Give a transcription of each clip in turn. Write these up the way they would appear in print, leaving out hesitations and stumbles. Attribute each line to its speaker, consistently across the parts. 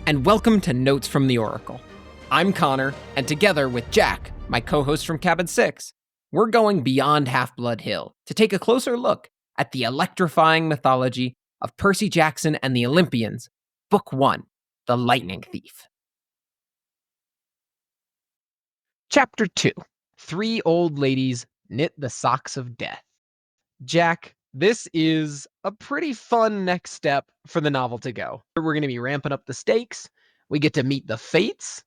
Speaker 1: and welcome to Notes from the Oracle. I'm Connor, and together with Jack, my co-host from Cabin 6, we're going beyond Half-Blood Hill to take a closer look at the electrifying mythology of Percy Jackson and the Olympians, Book 1, The Lightning Thief. Chapter 2, Three Old Ladies Knit the Socks of Death. Jack, this is a pretty fun next step for the novel to go. We're going to be ramping up the stakes. We get to meet the Fates.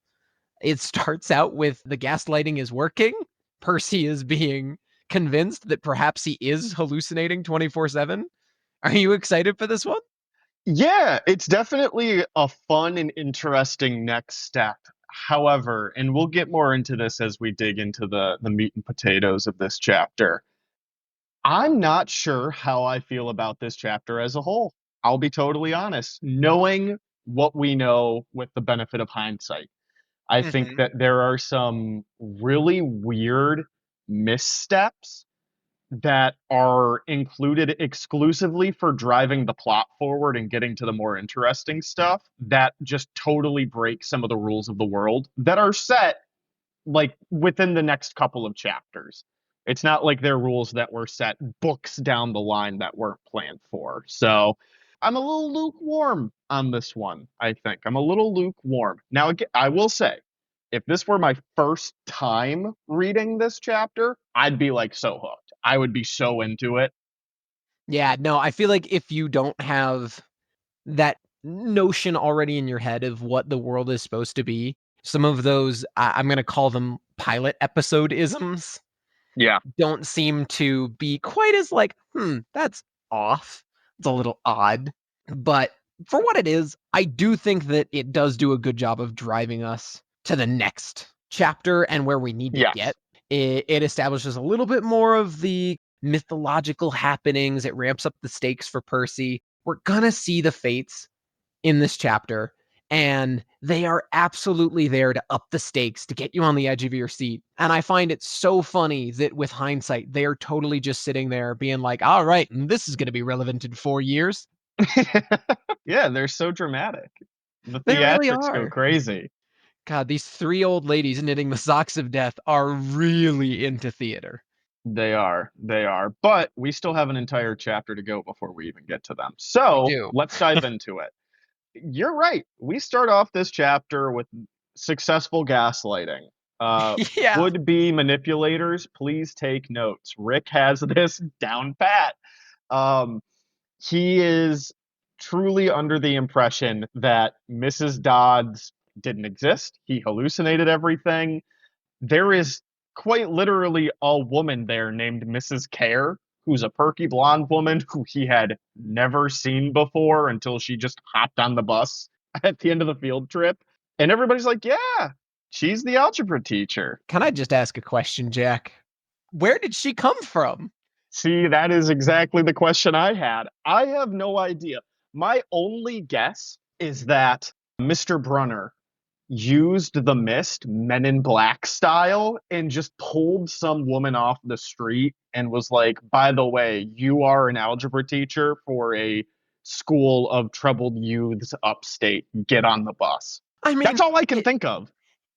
Speaker 1: It starts out with the gaslighting is working. Percy is being convinced that perhaps he is hallucinating 24/7. Are you excited for this one?
Speaker 2: Yeah, it's definitely a fun and interesting next step. However, and we'll get more into this as we dig into the meat and potatoes of this chapter, I'm not sure how I feel about this chapter as a whole. I'll be totally honest. Knowing what we know with the benefit of hindsight, I think
Speaker 1: Mm-hmm.
Speaker 2: that there are some really weird missteps that are included exclusively for driving the plot forward and getting to the more interesting stuff that just totally break some of the rules of the world that are set like within the next couple of chapters. It's not like they're rules that were set books down the line that weren't planned for. So I'm a little lukewarm on this one, I think. I'm a little lukewarm. Now, again, I will say, if this were my first time reading this chapter, I'd be like so hooked. I would be so into it.
Speaker 1: Yeah, no, I feel like if you don't have that notion already in your head of what the world is supposed to be, some of those, I'm going to call them pilot episode isms,
Speaker 2: Yeah.
Speaker 1: don't seem to be quite as like, that's off. It's a little odd. But for what it is, I do think that it does do a good job of driving us to the next chapter and where we need to get.
Speaker 2: Yes.
Speaker 1: It establishes a little bit more of the mythological happenings. It ramps up the stakes for Percy. We're gonna see the Fates in this chapter, and they are absolutely there to up the stakes, to get you on the edge of your seat. And I find it so funny that with hindsight, they are totally just sitting there being like, all right, this is going to be relevant in 4 years.
Speaker 2: Yeah, they're so dramatic. The
Speaker 1: They really
Speaker 2: theatrics go
Speaker 1: are.
Speaker 2: crazy.
Speaker 1: God, these three old ladies knitting the socks of death are really into theater.
Speaker 2: They are. They are. But we still have an entire chapter to go before we even get to them.
Speaker 1: We
Speaker 2: So
Speaker 1: do.
Speaker 2: let's dive into it. You're right. We start off this chapter with successful gaslighting.
Speaker 1: Yeah.
Speaker 2: Would-be manipulators, please take notes. Rick has this down pat. Um, he is truly under the impression that Mrs. Dodds didn't exist. He hallucinated everything. There is quite literally a woman there named Mrs. Care, who's a perky blonde woman who he had never seen before until she just hopped on the bus at the end of the field trip. And everybody's like, yeah, she's the algebra teacher.
Speaker 1: Can I just ask a question, Jack? Where did she come from?
Speaker 2: See, that is exactly the question I had. I have no idea. My only guess is that Mr. Brunner used the mist Men in Black style and just pulled some woman off the street and was like, by the way, you are an algebra teacher for a school of troubled youths upstate. Get on the bus.
Speaker 1: I
Speaker 2: That's
Speaker 1: mean,
Speaker 2: all I can
Speaker 1: it,
Speaker 2: think of.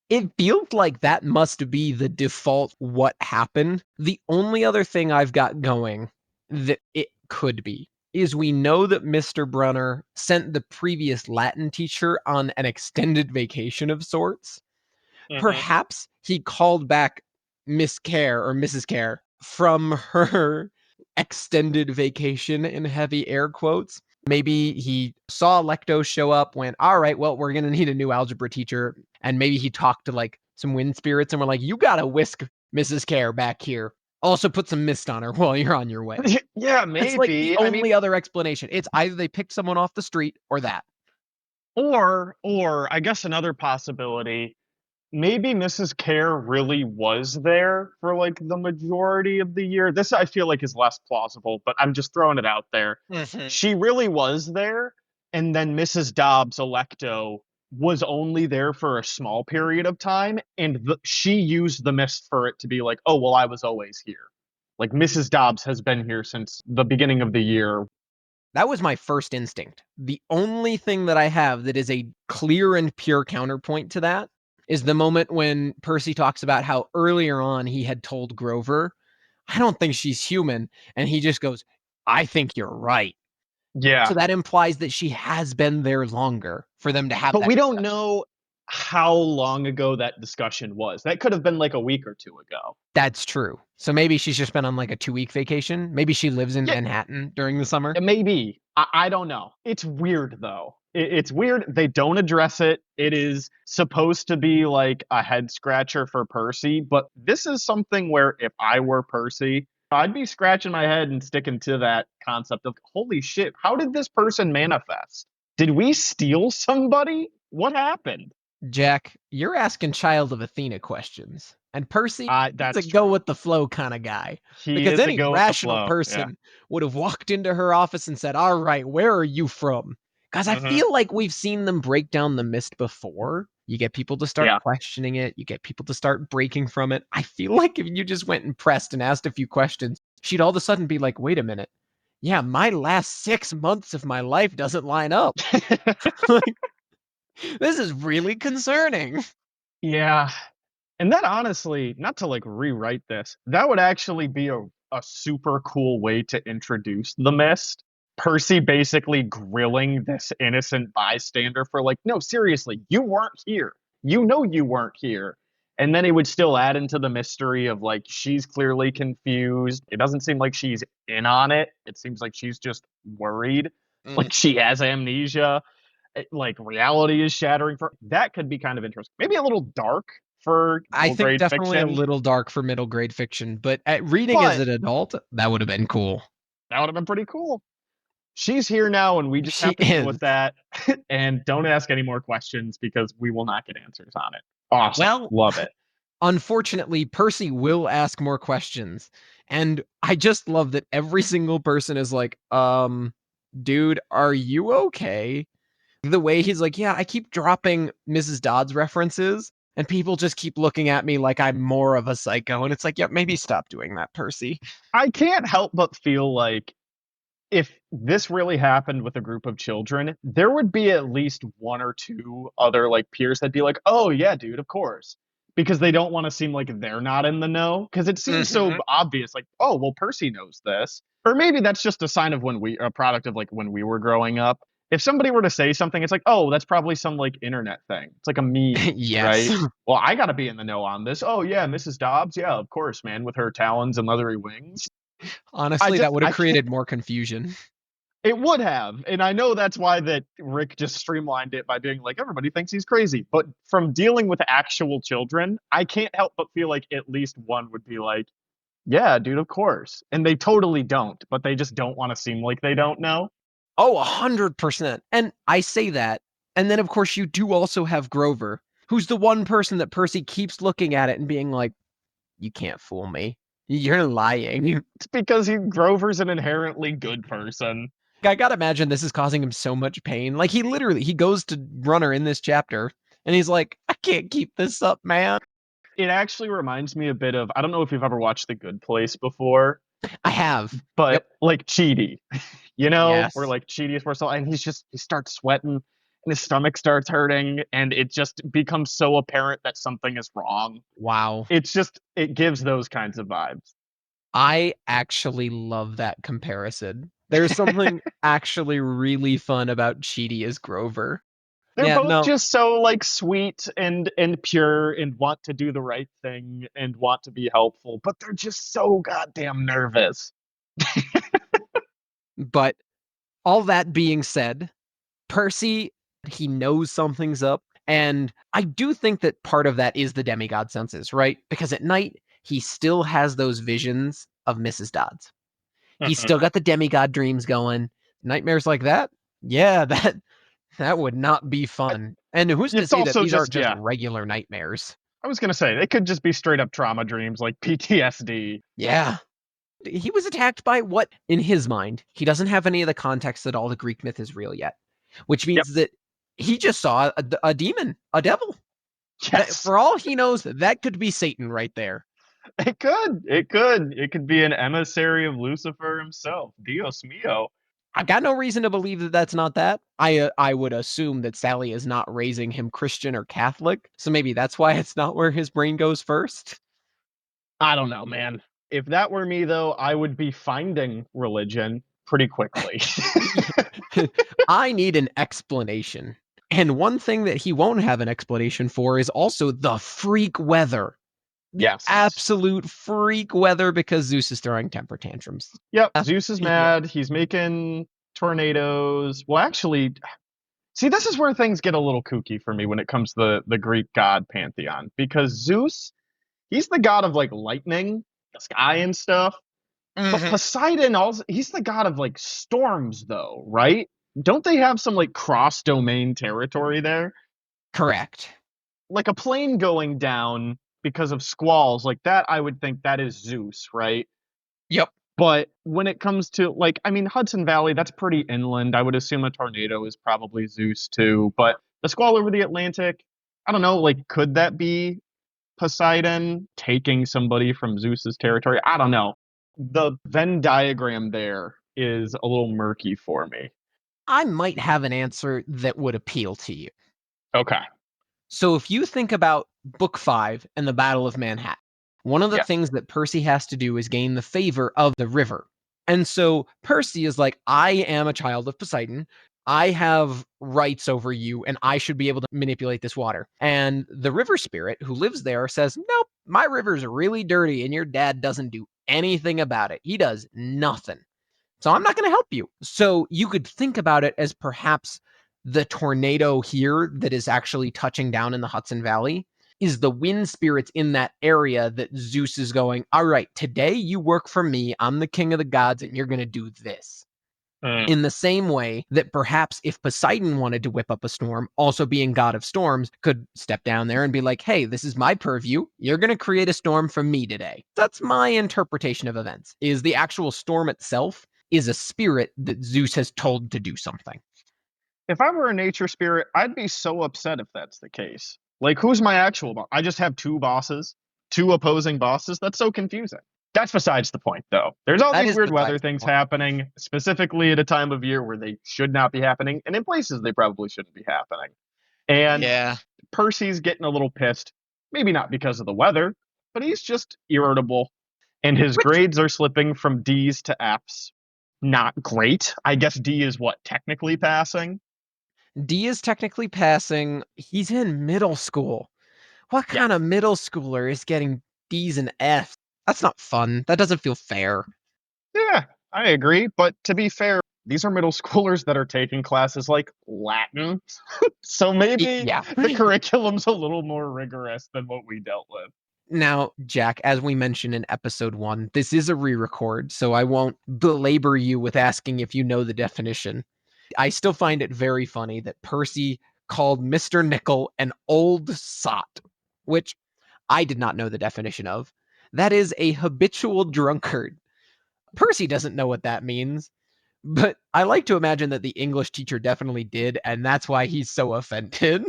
Speaker 1: it feels like that must be the default what happened. The only other thing I've got going that it could be is we know that Mr. Brunner sent the previous Latin teacher on an extended vacation of sorts.
Speaker 2: Hmm.
Speaker 1: Perhaps he called back Miss Care or Mrs. Care from her extended vacation in heavy air quotes. Maybe he saw Lecto show up, went, all right, well, we're going to need a new algebra teacher. And maybe he talked to like some wind spirits and we're like, you got to whisk Mrs. Care back here. Also put some mist on her while you're on your way.
Speaker 2: Yeah,
Speaker 1: That's like the
Speaker 2: maybe. I
Speaker 1: only
Speaker 2: mean,
Speaker 1: other explanation. It's either they picked someone off the street or that.
Speaker 2: or I guess another possibility, maybe Mrs. Care really was there for like the majority of the year. This I feel like is less plausible, but I'm just throwing it out there.
Speaker 1: Mhm.
Speaker 2: She really was there, and then Mrs. Dobbs Electo was only there for a small period of time, and she used the mist for it to be like, oh well, I was always here. Like Mrs. Dobbs has been here since the beginning of the year.
Speaker 1: That was my first instinct. The only thing that I have that is a clear and pure counterpoint to that is the moment when Percy talks about how earlier on he had told Grover, I don't think she's human. And he just goes, I think you're right. So
Speaker 2: Yeah,
Speaker 1: that implies that she has been there longer for them to have
Speaker 2: but
Speaker 1: that
Speaker 2: we don't
Speaker 1: discussion.
Speaker 2: know how long ago that discussion was. That could have been like a week or two ago.
Speaker 1: That's true. So maybe she's just been on like a 2-week vacation. Maybe she lives in
Speaker 2: Yeah,
Speaker 1: Manhattan during the summer.
Speaker 2: maybe. I don't know. It's weird though. It's weird. They don't address it. It is supposed to be like a head scratcher for Percy, but this is something where if I were Percy, I'd be scratching my head and sticking to that concept of holy shit, how did this person manifest? Did we steal somebody? What happened?
Speaker 1: Jack, you're asking Child of Athena questions. And Percy, he's a
Speaker 2: That's
Speaker 1: go
Speaker 2: true.
Speaker 1: with the flow kind of guy.
Speaker 2: He
Speaker 1: Because
Speaker 2: is a
Speaker 1: any
Speaker 2: go with the
Speaker 1: rational
Speaker 2: flow. Yeah.
Speaker 1: person would have walked into her office and said, all right, where are you from? Because I
Speaker 2: Hmm.
Speaker 1: feel like we've seen them break down the mist before. You get people to start
Speaker 2: Yeah.
Speaker 1: questioning it, you get people to start breaking from it. I feel like if you just went and pressed and asked a few questions, she'd all of a sudden be like, wait a minute. Yeah, my last 6 months of my life doesn't line up. Like, this is really concerning.
Speaker 2: Yeah. And that honestly, not to like rewrite this, that would actually be a super cool way to introduce the mist. Percy basically grilling this innocent bystander for like, no, seriously, you weren't here. You know you weren't here. And then it would still add into the mystery of like she's clearly confused. It doesn't seem like she's in on it. It seems like she's just worried. Like she has amnesia. Like reality is shattering for that could be kind of interesting. Maybe a little dark for
Speaker 1: I
Speaker 2: middle
Speaker 1: think
Speaker 2: grade
Speaker 1: definitely a
Speaker 2: fiction,
Speaker 1: little dark for middle grade fiction, but at reading as
Speaker 2: but
Speaker 1: an adult, that would have been cool.
Speaker 2: that would have been pretty cool. She's here now, and we just
Speaker 1: She
Speaker 2: have to deal
Speaker 1: is.
Speaker 2: with that. And don't ask any more questions because we will not get answers on it. Awesome.
Speaker 1: Well,
Speaker 2: Love it.
Speaker 1: unfortunately, Percy will ask more questions. And I just love that every single person is like, dude, are you okay? The way he's like, yeah, I keep dropping Mrs. Dodd's references, and people just keep looking at me like I'm more of a psycho. And it's like, yeah, maybe stop doing that, Percy.
Speaker 2: I can't help but feel like if this really happened with a group of children, there would be at least one or two other like peers that'd be like, "Oh yeah, dude, of course," because they don't want to seem like they're not in the know. Because it seems so
Speaker 1: Hmm.
Speaker 2: obvious, like, "Oh, well, Percy knows this," or maybe that's just a sign of a product of like when we were growing up. If somebody were to say something, it's like, "Oh, that's probably some like internet thing. It's like a meme,
Speaker 1: Yes.
Speaker 2: right?" Well, I got to be in the know on this. Oh yeah, Mrs. Dobbs, yeah, of course, man, with her talons and leathery wings.
Speaker 1: Honestly, that would have
Speaker 2: I can't
Speaker 1: created more confusion.
Speaker 2: it would have. And I know that's why that Rick just streamlined it by being like, everybody thinks he's crazy. But from dealing with actual children, I can't help but feel like at least one would be like, yeah, dude, of course. And they totally don't, but they just don't want to seem like they don't know.
Speaker 1: Oh, 100%. And I say that. And then, of course, you do also have Grover, who's the one person that Percy keeps looking at it and being like, you can't fool me. You're lying.
Speaker 2: It's because Grover's an inherently good person.
Speaker 1: I gotta imagine this is causing him so much pain. Like, he goes to Runner in this chapter, and he's like, I can't keep this up, man.
Speaker 2: It actually reminds me a bit of I don't know if you've ever watched The Good Place before,
Speaker 1: I have.
Speaker 2: but
Speaker 1: Yep.
Speaker 2: like Cheaty, where
Speaker 1: Yes.
Speaker 2: like Cheaty is first, and he starts sweating and his stomach starts hurting, and it just becomes so apparent that something is wrong.
Speaker 1: Wow.
Speaker 2: It gives those kinds of vibes.
Speaker 1: I actually love that comparison. There's something actually really fun about Cheaty as Grover.
Speaker 2: They're
Speaker 1: Yeah,
Speaker 2: both
Speaker 1: no,
Speaker 2: just so like sweet and pure and want to do the right thing and want to be helpful, but they're just so goddamn nervous.
Speaker 1: but all that being said, Percy, he knows something's up. And I do think that part of that is the demigod senses, right? Because at night, he still has those visions of Mrs. Dodds. He's
Speaker 2: Mhm.
Speaker 1: still got the demigod dreams going. Nightmares like that? Yeah, that would not be fun. And who's to
Speaker 2: It's
Speaker 1: say that
Speaker 2: also
Speaker 1: these aren't
Speaker 2: just
Speaker 1: just
Speaker 2: yeah.
Speaker 1: regular nightmares?
Speaker 2: I was gonna say it could just be straight up trauma dreams like PTSD.
Speaker 1: Yeah. He was attacked by what, in his mind, he doesn't have any of the context that all the Greek myth is real yet, which
Speaker 2: Yep.
Speaker 1: means that he just saw a demon, a devil. That,
Speaker 2: Yes.
Speaker 1: for all he knows, that could be Satan right there.
Speaker 2: It could. It could. It could be an emissary of Lucifer himself. Dios mio.
Speaker 1: I've got no reason to believe that that's not that. I would assume that Sally is not raising him Christian or Catholic, so maybe that's why it's not where his brain goes first.
Speaker 2: I don't know, man. If that were me, though, I would be finding religion pretty quickly.
Speaker 1: I need an explanation. And one thing that he won't have an explanation for is also the freak weather. The
Speaker 2: Yes.
Speaker 1: absolute freak weather because Zeus is throwing temper tantrums.
Speaker 2: Yep.
Speaker 1: Uh,
Speaker 2: Zeus is
Speaker 1: yeah,
Speaker 2: mad. He's making tornadoes. Well, actually, see, this is where things get a little kooky for me when it comes to the Greek god pantheon, because Zeus, he's the god of like lightning, the sky and stuff. But
Speaker 1: mhm,
Speaker 2: Poseidon also, he's the god of like storms though, right? Don't they have some like cross domain territory there?
Speaker 1: correct.
Speaker 2: Like a plane going down because of squalls like that, I would think that is Zeus, right?
Speaker 1: Yep.
Speaker 2: But when it comes to like, I mean, Hudson Valley, that's pretty inland. I would assume a tornado is probably Zeus too. But the squall over the Atlantic, I don't know, like, could that be Poseidon taking somebody from Zeus's territory? I don't know. The Venn diagram there is a little murky for me.
Speaker 1: I might have an answer that would appeal to you.
Speaker 2: Okay.
Speaker 1: So if you think about Book 5 and the Battle of Manhattan, one of the
Speaker 2: Yes.
Speaker 1: things that Percy has to do is gain the favor of the river. And so Percy is like, I am a child of Poseidon. I have rights over you, and I should be able to manipulate this water. And the river spirit who lives there says, nope, my river's really dirty, and your dad doesn't do anything about it. He does nothing. So I'm not going to help you. So you could think about it as perhaps the tornado here that is actually touching down in the Hudson Valley is the wind spirits in that area that Zeus is going, all right, today you work for me. I'm the king of the gods, and you're going to do this.
Speaker 2: Mm.
Speaker 1: In the same way that perhaps if Poseidon wanted to whip up a storm, also being god of storms, could step down there and be like, hey, this is my purview. You're going to create a storm for me today. That's my interpretation of events, is the actual storm itself is a spirit that Zeus has told to do something.
Speaker 2: If I were a nature spirit, I'd be so upset if that's the case. Like, who's my actual boss? I just have two bosses, two opposing bosses. That's so confusing. That's besides the point, though. There's all
Speaker 1: That
Speaker 2: these
Speaker 1: is
Speaker 2: weird weather
Speaker 1: besides the
Speaker 2: things
Speaker 1: point.
Speaker 2: happening, specifically at a time of year where they should not be happening, and in places they probably shouldn't be happening. And
Speaker 1: Yeah.
Speaker 2: Percy's getting a little pissed. Maybe not because of the weather, but he's just irritable. And his
Speaker 1: Which
Speaker 2: grades are slipping from D's to F's. Not great. I guess D is what, technically passing?
Speaker 1: D is technically passing. He's in middle school. What
Speaker 2: Yeah.
Speaker 1: kind of middle schooler is getting D's and F's? That's not fun. That doesn't feel fair.
Speaker 2: Yeah, I agree. But to be fair, these are middle schoolers that are taking classes like Latin. So maybe
Speaker 1: Yeah.
Speaker 2: the curriculum's a little more rigorous than what we dealt with.
Speaker 1: Now, Jack, as we mentioned in episode 1, this is a re-record, so I won't belabor you with asking if you know the definition. I still find it very funny that Percy called Mr. Nickel an old sot, which I did not know the definition of. That is a habitual drunkard. Percy doesn't know what that means, but I like to imagine that the English teacher definitely did, and that's why he's so offended.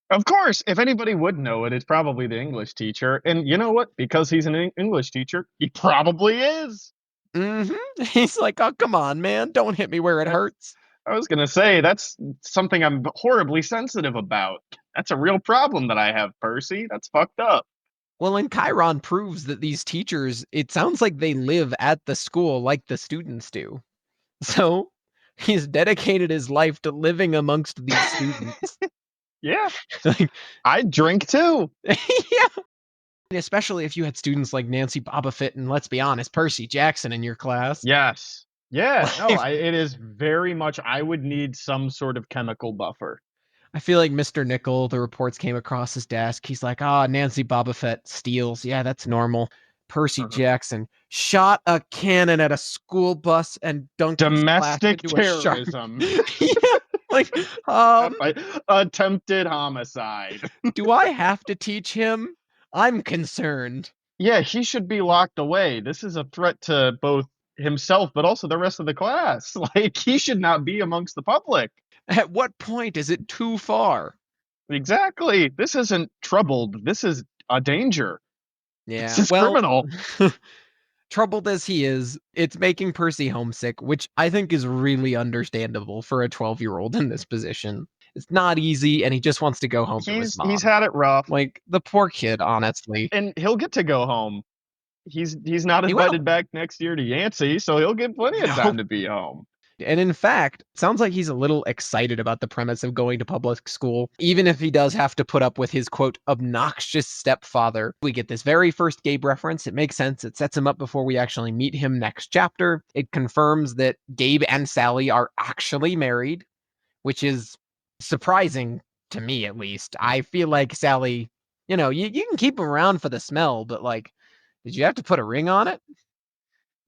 Speaker 2: Of course, if anybody would know it, it's probably the English teacher. And you know what? Because he's an English teacher, he probably is.
Speaker 1: He's like, oh, come on, man. Don't hit me where it
Speaker 2: That's,
Speaker 1: hurts.
Speaker 2: I was going to say, that's something I'm horribly sensitive about. That's a real problem that I have, Percy. That's fucked up.
Speaker 1: Well, and Chiron proves that these teachers, it sounds like they live at the school like the students do. So he's dedicated his life to living amongst these students.
Speaker 2: Yeah,
Speaker 1: Like,
Speaker 2: I drink too.
Speaker 1: yeah. Especially if you had students like Nancy Bobbitt and let's be honest, Percy Jackson in your class.
Speaker 2: Yes. Yeah, no,
Speaker 1: Like,
Speaker 2: it is very much, I would need some sort of chemical buffer.
Speaker 1: I feel like Mr. Nickel, the reports came across his desk. He's like, ah, Nancy Bobbitt steals. Yeah, that's normal. Percy
Speaker 2: Mhm.
Speaker 1: Jackson shot a cannon at a school bus and dunked his class
Speaker 2: Domestic
Speaker 1: into a shark.
Speaker 2: terrorism.
Speaker 1: Yeah, like,
Speaker 2: Yep, attempted homicide.
Speaker 1: do I have to teach him? I'm concerned.
Speaker 2: Yeah, he should be locked away. This is a threat to both himself, but also the rest of the class. Like, he should not be amongst the public.
Speaker 1: At what point is it too far?
Speaker 2: Exactly. This isn't troubled. This is a danger. This
Speaker 1: Yeah,
Speaker 2: is
Speaker 1: well,
Speaker 2: criminal.
Speaker 1: Troubled as he is, it's making Percy homesick, which I think is really understandable for a 12-year-old in this position. It's not easy, and he just wants to go home to his
Speaker 2: He's
Speaker 1: mom.
Speaker 2: had it rough,
Speaker 1: Like, the poor kid, honestly.
Speaker 2: and he'll get to go home. He's not
Speaker 1: He will.
Speaker 2: invited back next year to Yancey, so he'll get plenty of
Speaker 1: No.
Speaker 2: time to be home.
Speaker 1: And in fact, sounds like he's a little excited about the premise of going to public school, even if he does have to put up with his quote obnoxious stepfather. We get this very first Gabe reference. It makes sense. It sets him up before we actually meet him next chapter. It confirms that Gabe and Sally are actually married, which is surprising to me at least. I feel like Sally, you can keep him around for the smell, but like, did you have to put a ring on it?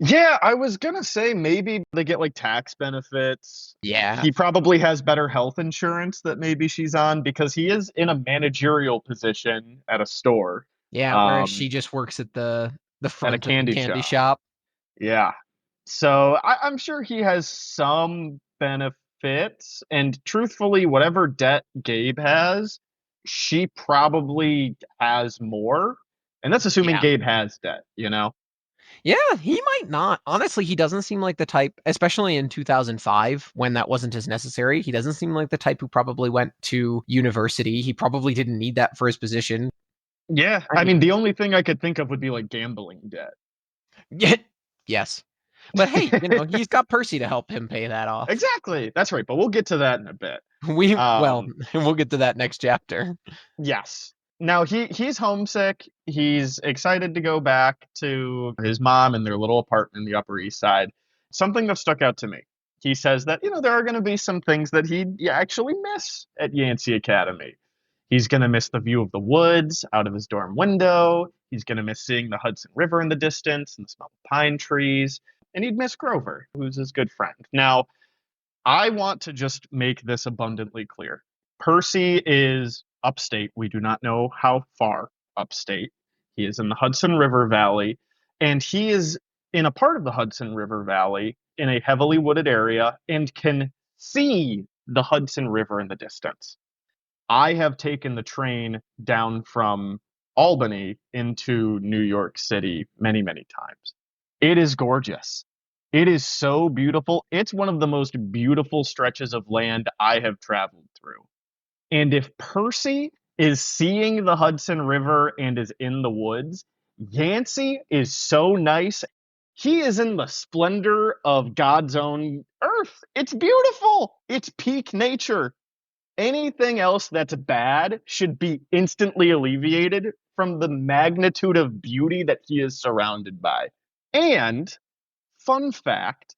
Speaker 2: Yeah, I was gonna say maybe they get like tax benefits.
Speaker 1: Yeah.
Speaker 2: He probably has better health insurance that maybe she's on because he is in a managerial position at a store,
Speaker 1: Yeah, whereas
Speaker 2: um,
Speaker 1: she just works at the
Speaker 2: at a
Speaker 1: front of the
Speaker 2: candy
Speaker 1: candy
Speaker 2: shop.
Speaker 1: shop.
Speaker 2: Yeah. So I'm sure he has some benefits, and truthfully, whatever debt Gabe has, she probably has more. And that's assuming
Speaker 1: Yeah.
Speaker 2: Gabe has debt, you know?
Speaker 1: Yeah, he might not. Honestly, he doesn't seem like the type, especially in 2005 when that wasn't as necessary. He doesn't seem like the type who probably went to university. He probably didn't need that for his position.
Speaker 2: Yeah.
Speaker 1: I
Speaker 2: I
Speaker 1: mean,
Speaker 2: mean, the only thing I could think of would be like gambling debt.
Speaker 1: yeah, yes. But hey, he's got Percy to help him pay that off.
Speaker 2: Exactly. That's right. But we'll get to that in a bit.
Speaker 1: Well,
Speaker 2: Um,
Speaker 1: we'll get to that next chapter.
Speaker 2: yes. Now he's homesick. He's excited to go back to his mom in their little apartment in the Upper East Side. Something that stuck out to me. He says that, there are going to be some things that he actually miss at Yancey Academy. He's going to miss the view of the woods out of his dorm window. He's going to miss seeing the Hudson River in the distance and the smell of pine trees. And he'd miss Grover, who's his good friend. Now, I want to just make this abundantly clear. Percy is upstate. We do not know how far upstate. He is in the Hudson River Valley, and he is in a part of the Hudson River Valley in a heavily wooded area and can see the Hudson River in the distance. I have taken the train down from Albany into New York City many, many times. It is gorgeous. It is so beautiful. It's one of the most beautiful stretches of land I have traveled through. And if Percy is seeing the Hudson River and is in the woods, Yancey is so nice. He is in the splendor of God's own earth. It's beautiful. It's peak nature. Anything else that's bad should be instantly alleviated from the magnitude of beauty that he is surrounded by. And fun fact,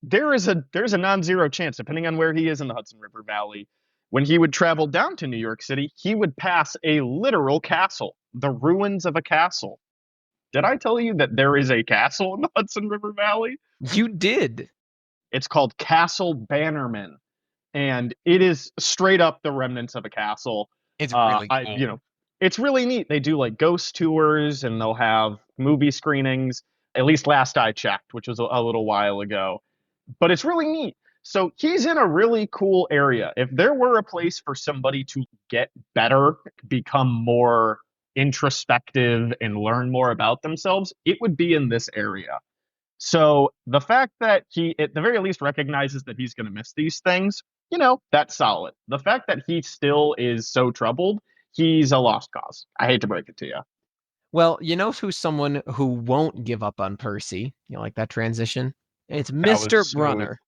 Speaker 2: there's a non-zero chance, depending on where he is in the Hudson River Valley, when he would travel down to New York City, he would pass a literal castle, the ruins of a castle. Did I tell you that there is a castle in the Hudson River Valley?
Speaker 1: You did.
Speaker 2: It's called Castle Bannerman, and it is straight up the remnants of a castle.
Speaker 1: It's really
Speaker 2: I
Speaker 1: cool.
Speaker 2: it's really neat. They do like ghost tours and they'll have movie screenings. At least last I checked, which was a little while ago. But it's really neat. So he's in a really cool area. If there were a place for somebody to get better, become more introspective, and learn more about themselves, it would be in this area. So the fact that he, at the very least, recognizes that he's going to miss these things, that's solid. The fact that he still is so troubled, he's a lost cause. I hate to break it to you.
Speaker 1: Well, you know who's someone who won't give up on Percy? You like that transition? It's
Speaker 2: That was
Speaker 1: Mr.
Speaker 2: smooth.
Speaker 1: Brunner.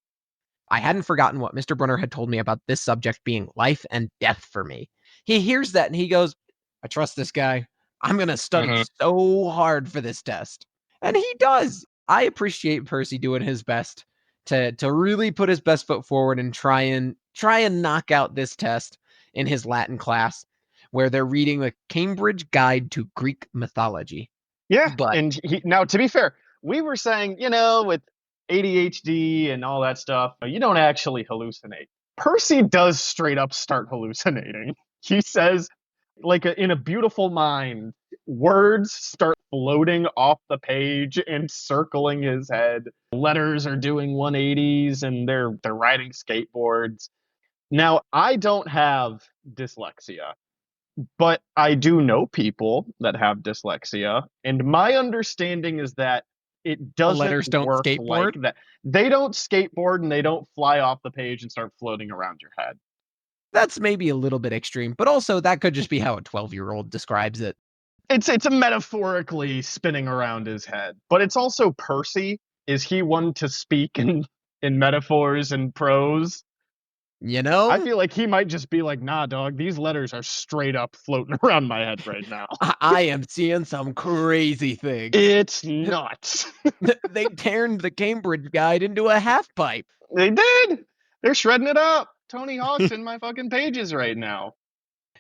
Speaker 1: I hadn't forgotten what Mr. Brunner had told me about this subject being life and death for me. He hears that and he goes, I trust this guy. I'm going to study
Speaker 2: Hmm.
Speaker 1: so hard for this test. And he does. I appreciate Percy doing his best to really put his best foot forward and try and knock out this test in his Latin class where they're reading the Cambridge Guide to Greek Mythology.
Speaker 2: Yeah,
Speaker 1: But
Speaker 2: and now to be fair, we were saying, with ADHD and all that stuff, you don't actually hallucinate. Percy does straight up start hallucinating. He says, like in a beautiful mind, words start floating off the page and circling his head. Letters are doing 180s and they're riding skateboards. Now, I don't have dyslexia, but I do know people that have dyslexia, and my understanding is that it
Speaker 1: The
Speaker 2: doesn't
Speaker 1: letters don't
Speaker 2: work like
Speaker 1: skateboard?
Speaker 2: that. They don't skateboard and they don't fly off the page and start floating around your head.
Speaker 1: That's maybe a little bit extreme, but also that could just be how a 12-year-old describes it.
Speaker 2: It's a metaphorically spinning around his head, but it's also Percy. Is he one to speak in metaphors and prose?
Speaker 1: You
Speaker 2: I
Speaker 1: know?
Speaker 2: feel like he might just be like, nah, dog, these letters are straight up floating around my head right now.
Speaker 1: I am seeing some crazy things.
Speaker 2: It's nuts.
Speaker 1: They turned the Cambridge Guide into a half pipe.
Speaker 2: They did. They're shredding it up. Tony Hawk's in my fucking pages right now.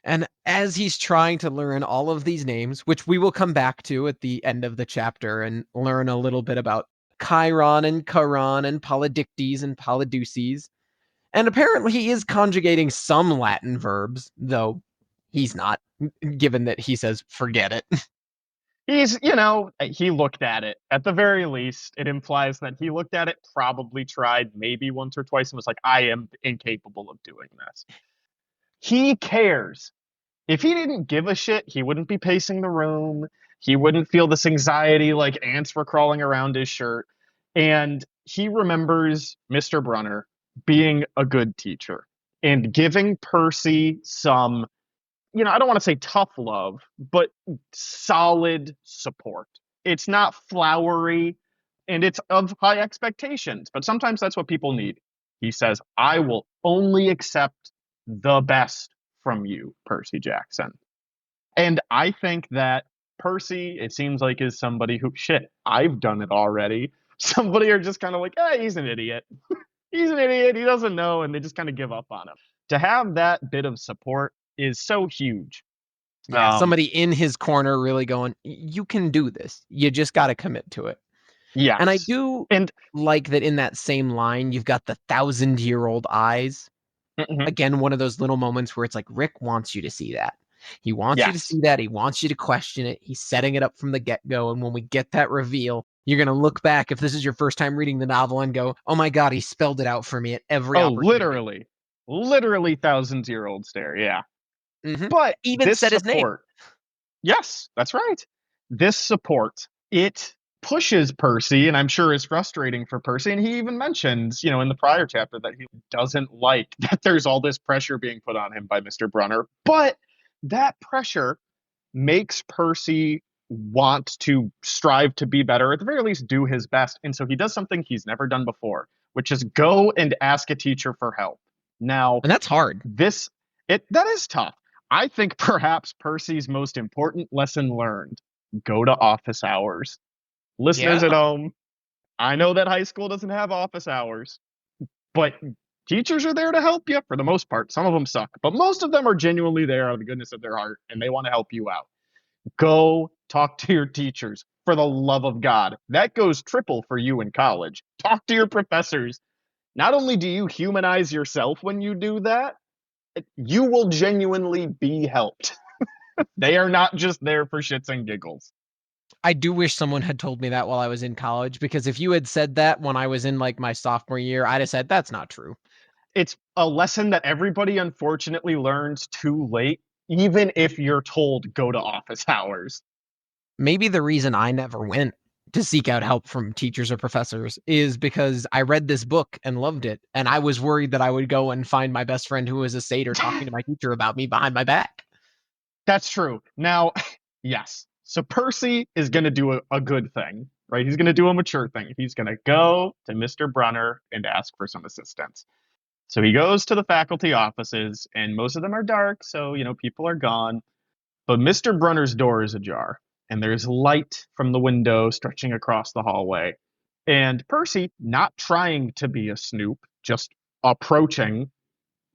Speaker 1: And as he's trying to learn all of these names, which we will come back to at the end of the chapter and learn a little bit about Chiron and Charon and Polydictes and Polydeuces. And apparently he is conjugating some Latin verbs, though he's not, given that he says, forget it.
Speaker 2: He looked at it. At the very least, it implies that he looked at it, probably tried maybe once or twice, and was like, I am incapable of doing this. He cares. If he didn't give a shit, he wouldn't be pacing the room. He wouldn't feel this anxiety like ants were crawling around his shirt. And he remembers Mr. Brunner being a good teacher and giving Percy some, I don't want to say tough love, but solid support. It's not flowery and it's of high expectations, but sometimes that's what people need. He says, I will only accept the best from you, Percy Jackson. And I think that Percy, it seems like, is somebody who, shit, I've done it already. Somebody are just kind of like, hey, he's an idiot. He's an idiot. He doesn't know. And they just kind of give up on him. To have that bit of support is so huge.
Speaker 1: Yeah,
Speaker 2: Um,
Speaker 1: somebody in his corner really going, you can do this. You just got to commit to it. And I
Speaker 2: yes.
Speaker 1: do
Speaker 2: And
Speaker 1: like that in that same line, you've got the 1,000-year-old eyes.
Speaker 2: mhm,
Speaker 1: Again, one of those little moments where it's like Rick wants you to see that. He wants you to
Speaker 2: yes.
Speaker 1: see that. He wants you to question it. He's setting it up from the get-go. And when we get that reveal, you're going to look back, if this is your first time reading the novel, and go, oh my God, he spelled it out for me at every
Speaker 2: Oh,
Speaker 1: opportunity.
Speaker 2: literally thousands year old stare. Yeah.
Speaker 1: Hmm.
Speaker 2: But
Speaker 1: Even
Speaker 2: this
Speaker 1: said his name.
Speaker 2: support, yes, that's right. This support, it pushes Percy, and I'm sure is frustrating for Percy. And he even mentions, in the prior chapter that he doesn't like that there's all this pressure being put on him by Mr. Brunner. But that pressure makes Percy want to strive to be better, at the very least, do his best. And so he does something he's never done before, which is go and ask a teacher for help. Now,
Speaker 1: And that's hard.
Speaker 2: this that is tough. I think perhaps Percy's most important lesson learned: go to office hours. Listeners
Speaker 1: Yeah.
Speaker 2: at home, I know that high school doesn't have office hours, but teachers are there to help you for the most part. Some of them suck, but most of them are genuinely there out of the goodness of their heart and they want to help you out. Go talk to your teachers for the love of God. That goes triple for you in college. Talk to your professors. Not only do you humanize yourself when you do that, you will genuinely be helped. They are not just there for shits and giggles.
Speaker 1: I do wish someone had told me that while I was in college, because if you had said that when I was in like my sophomore year, I'd have said that's not true.
Speaker 2: It's a lesson that everybody unfortunately learns too late, even if you're told go to office hours.
Speaker 1: Maybe the reason I never went to seek out help from teachers or professors is because I read this book and loved it, and I was worried that I would go and find my best friend who was a satyr talking to my teacher about me behind my back.
Speaker 2: That's true. Now, yes. So Percy is going to do a good thing, right? He's going to do a mature thing. He's going to go to Mr. Brunner and ask for some assistance. So he goes to the faculty offices, and most of them are dark, so, people are gone. But Mr. Brunner's door is ajar, and there's light from the window stretching across the hallway. And Percy, not trying to be a snoop, just approaching,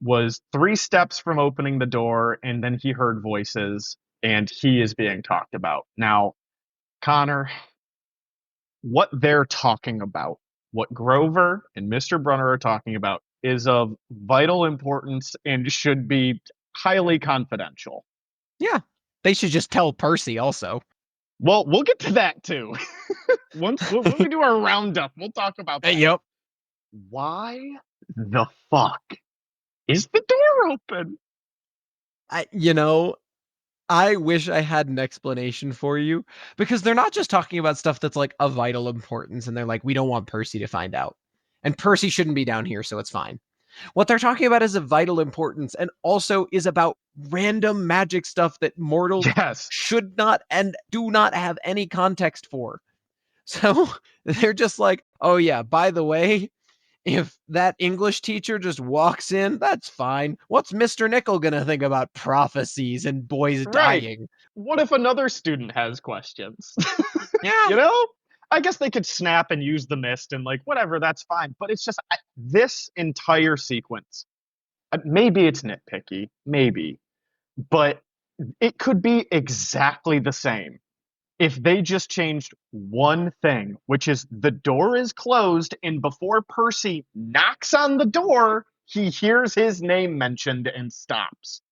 Speaker 2: was 3 steps from opening the door, and then he heard voices, and he is being talked about. Now, Connor, what they're talking about, what Grover and Mr. Brunner are talking about, is of vital importance and should be highly confidential.
Speaker 1: Yeah. They should just tell Percy also.
Speaker 2: Well, we'll get to that too. Once when we do our roundup, we'll talk about that.
Speaker 1: Yep.
Speaker 2: Why the fuck is the door open?
Speaker 1: I, you know, I wish I had an explanation for you because they're not just talking about stuff that's like of vital importance and they're like, we don't want Percy to find out. And Percy shouldn't be down here, so it's fine. What they're talking about is of vital importance and also is about random magic stuff that mortals
Speaker 2: Yes,
Speaker 1: should not and do not have any context for. So they're just like, oh, yeah, by the way, if that English teacher just walks in, that's fine. What's Mr. Nickel gonna think about prophecies and boys
Speaker 2: right.
Speaker 1: dying?
Speaker 2: What if another student has questions?
Speaker 1: Yeah,
Speaker 2: You know? I guess they could snap and use the mist and like whatever, that's fine. But it's just this entire sequence. Maybe it's nitpicky, maybe, but it could be exactly the same if they just changed one thing, which is the door is closed, and before Percy knocks on the door, he hears his name mentioned and stops.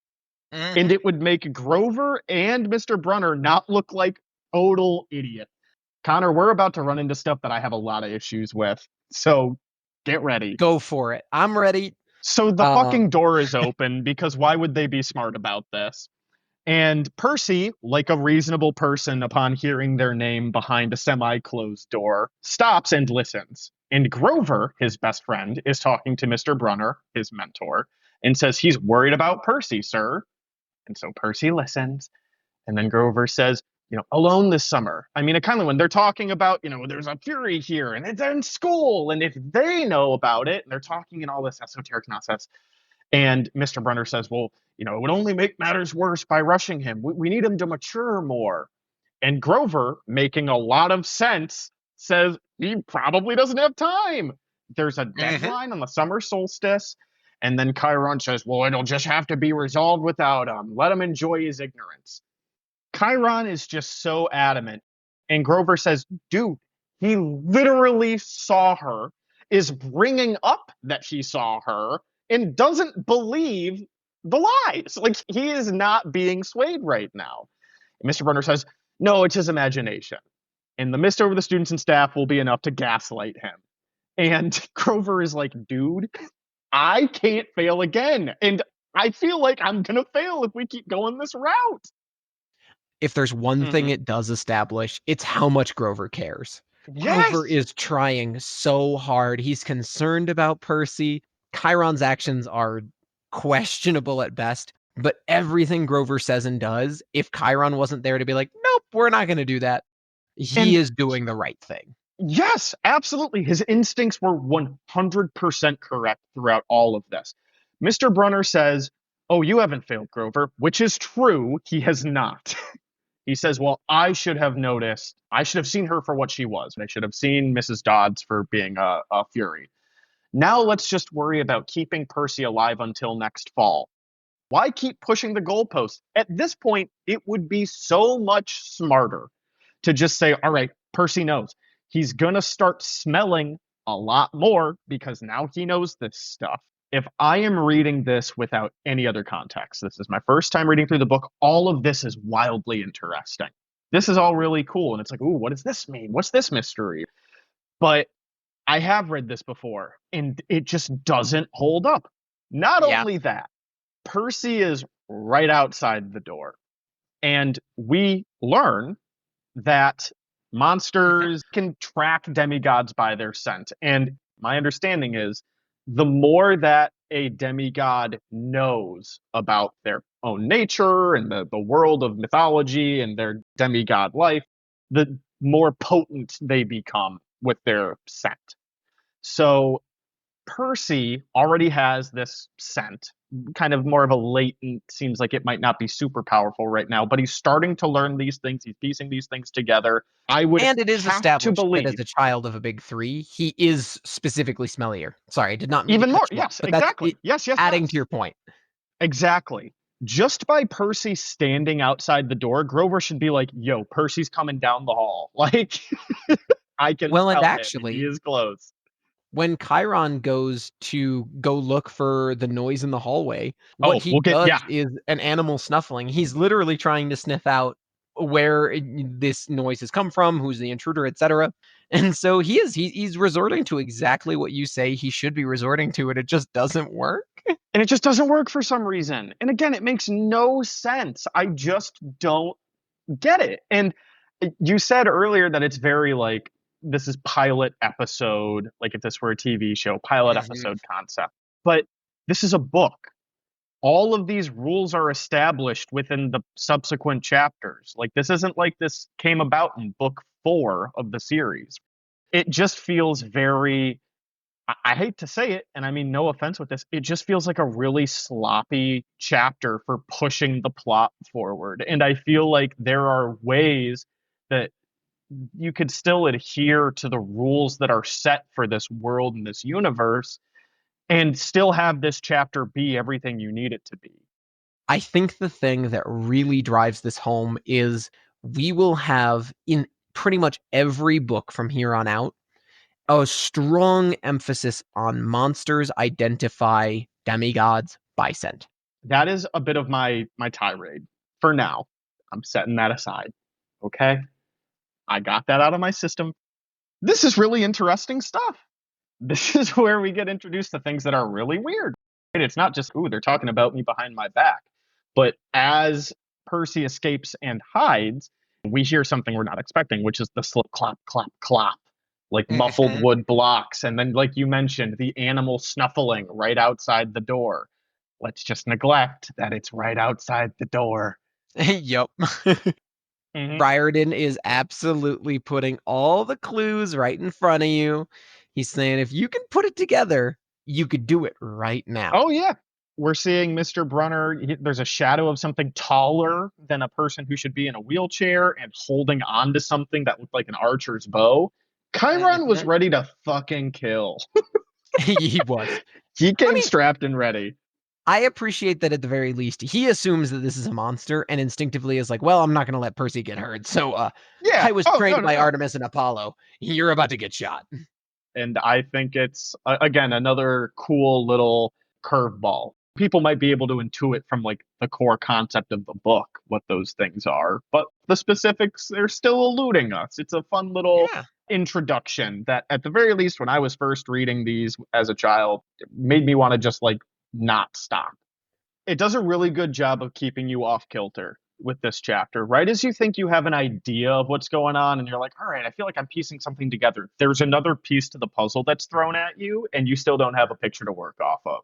Speaker 2: And
Speaker 1: mhm.
Speaker 2: it would make Grover and Mr. Brunner not look like total idiots. Connor, we're about to run into stuff that I have a lot of issues with. So get ready.
Speaker 1: Go for it. I'm ready.
Speaker 2: So the fucking
Speaker 1: Um,
Speaker 2: door is open because why would they be smart about this? And Percy, like a reasonable person upon hearing their name behind a semi closed door, stops and listens. And Grover, his best friend, is talking to Mr. Brunner, his mentor, and says he's worried about Percy, sir. And so Percy listens. And then Grover says, alone this summer. I mean, it kind of when they're talking about, there's a Fury here and it's in school. And if they know about it, and they're talking in all this esoteric nonsense. And Mr. Brunner says, well, it would only make matters worse by rushing him. We need him to mature more. And Grover, making a lot of sense, says he probably doesn't have time. There's a
Speaker 1: mhm.
Speaker 2: deadline on the summer solstice. And then Chiron says, well, it'll just have to be resolved without him. Let him enjoy his ignorance. Chiron is just so adamant. And Grover says, dude, he literally saw her, is bringing up that he saw her, and doesn't believe the lies. Like, he is not being swayed right now. And Mr. Brunner says, no, it's his imagination. And the mist over the students and staff will be enough to gaslight him. And Grover is like, dude, I can't fail again. And I feel like I'm going to fail if we keep going this route.
Speaker 1: If there's one thing
Speaker 2: Mm-hmm.
Speaker 1: it does establish, it's how much Grover cares. Grover
Speaker 2: Yes.
Speaker 1: is trying so hard. He's concerned about Percy. Chiron's actions are questionable at best, but everything Grover says and does, if Chiron wasn't there to be like, nope, we're not going to do that, he
Speaker 2: And
Speaker 1: is doing the right thing.
Speaker 2: yes, absolutely. His instincts were 100% correct throughout all of this. Mr. Brunner says, oh, you haven't failed, Grover, which is true. He has not. He says, well, I should have noticed. I should have seen her for what she was. I should have seen Mrs. Dodds for being a fury. Now let's just worry about keeping Percy alive until next fall. Why keep pushing the goalposts? At this point, it would be so much smarter to just say, all right, Percy knows. He's going to start smelling a lot more because now he knows this stuff. If I am reading this without any other context, this is my first time reading through the book, all of this is wildly interesting. This is all really cool. And it's like, ooh, what does this mean? What's this mystery? But I have read this before and it just doesn't hold up. Not
Speaker 1: Yeah.
Speaker 2: only that, Percy is right outside the door. And we learn that
Speaker 1: Mhm.
Speaker 2: monsters can track demigods by their scent. And my understanding is the more that a demigod knows about their own nature and the world of mythology and their demigod life, the more potent they become with their scent. So Percy already has this scent, kind of more of a latent, seems like it might not be super powerful right now, but he's starting to learn these things. He's piecing these things together. I would
Speaker 1: And it is
Speaker 2: have to
Speaker 1: established that as
Speaker 2: believe
Speaker 1: a child of a big three, he is specifically smellier. Sorry, I did not mean to
Speaker 2: even
Speaker 1: cut
Speaker 2: more.
Speaker 1: you off,
Speaker 2: Yes,
Speaker 1: but that's
Speaker 2: exactly.
Speaker 1: it,
Speaker 2: Yes, yes,
Speaker 1: adding to
Speaker 2: yes.
Speaker 1: your point.
Speaker 2: Exactly. Just by Percy standing outside the door, Grover should be like, yo, Percy's coming down the hall. Like, I can
Speaker 1: Well, and
Speaker 2: smell him. He
Speaker 1: actually,
Speaker 2: is close.
Speaker 1: when Chiron goes to go look for the noise in the hallway, what
Speaker 2: Oh,
Speaker 1: he
Speaker 2: we'll get,
Speaker 1: does
Speaker 2: yeah.
Speaker 1: is an animal snuffling. He's literally trying to sniff out where this noise has come from, who's the intruder, etc. And so he's resorting to exactly what you say he should be resorting to, and it just doesn't work.
Speaker 2: And it just doesn't work for some reason. And again, it makes no sense. I just don't get it. And you said earlier that it's very like this is pilot episode, like if this were a TV show, pilot
Speaker 1: Mhm.
Speaker 2: episode concept. But this is a book. All of these rules are established within the subsequent chapters. Like this isn't like this came about in book 4 of the series. It just feels very I hate to say it, and I mean no offense with this, it just feels like a really sloppy chapter for pushing the plot forward. And I feel like there are ways that you could still adhere to the rules that are set for this world and this universe and still have this chapter be everything you need it to be.
Speaker 1: I think the thing that really drives this home is we will have in pretty much every book from here on out a strong emphasis on monsters identify demigods by scent.
Speaker 2: That is a bit of my tirade for now. I'm setting that aside. Okay? I got that out of my system. This is really interesting stuff. This is where we get introduced to things that are really weird. It's not just, ooh, they're talking about me behind my back. But as Percy escapes and hides, we hear something we're not expecting, which is the slip, clap, clap, clap, like muffled
Speaker 1: Mhm.
Speaker 2: wood blocks. And then, like you mentioned, the animal snuffling right outside the door. Let's just neglect that it's right outside the door.
Speaker 1: Yep.
Speaker 2: Hmm.
Speaker 1: Riordan is absolutely putting all the clues right in front of you. He's saying, if you can put it together, you could do it right now.
Speaker 2: Oh, yeah. We're seeing Mr. Brunner. There's a shadow of something taller than a person who should be in a wheelchair and holding on to something that looked like an archer's bow. Chiron was
Speaker 1: Mhm.
Speaker 2: ready to fucking kill.
Speaker 1: He was.
Speaker 2: He
Speaker 1: I
Speaker 2: came
Speaker 1: mean,
Speaker 2: strapped and ready.
Speaker 1: I appreciate that at the very least, he assumes that this is a monster and instinctively is like, well, I'm not going to let Percy get hurt. So,
Speaker 2: Yeah.
Speaker 1: I was
Speaker 2: Oh, no,
Speaker 1: trained
Speaker 2: no,
Speaker 1: by
Speaker 2: no.
Speaker 1: Artemis and Apollo. You're about to get shot.
Speaker 2: And I think it's again another cool little curveball. People might be able to intuit from like the core concept of the book what those things are, but the specifics they're still eluding us. It's a fun little
Speaker 1: Yeah.
Speaker 2: introduction that at the very least when I was first reading these as a child it made me want to just like not stop. It does a really good job of keeping you off kilter with this chapter. Right as you think you have an idea of what's going on, and you're like, all right, I feel like I'm piecing something together. There's another piece to the puzzle that's thrown at you, and you still don't have a picture to work off of,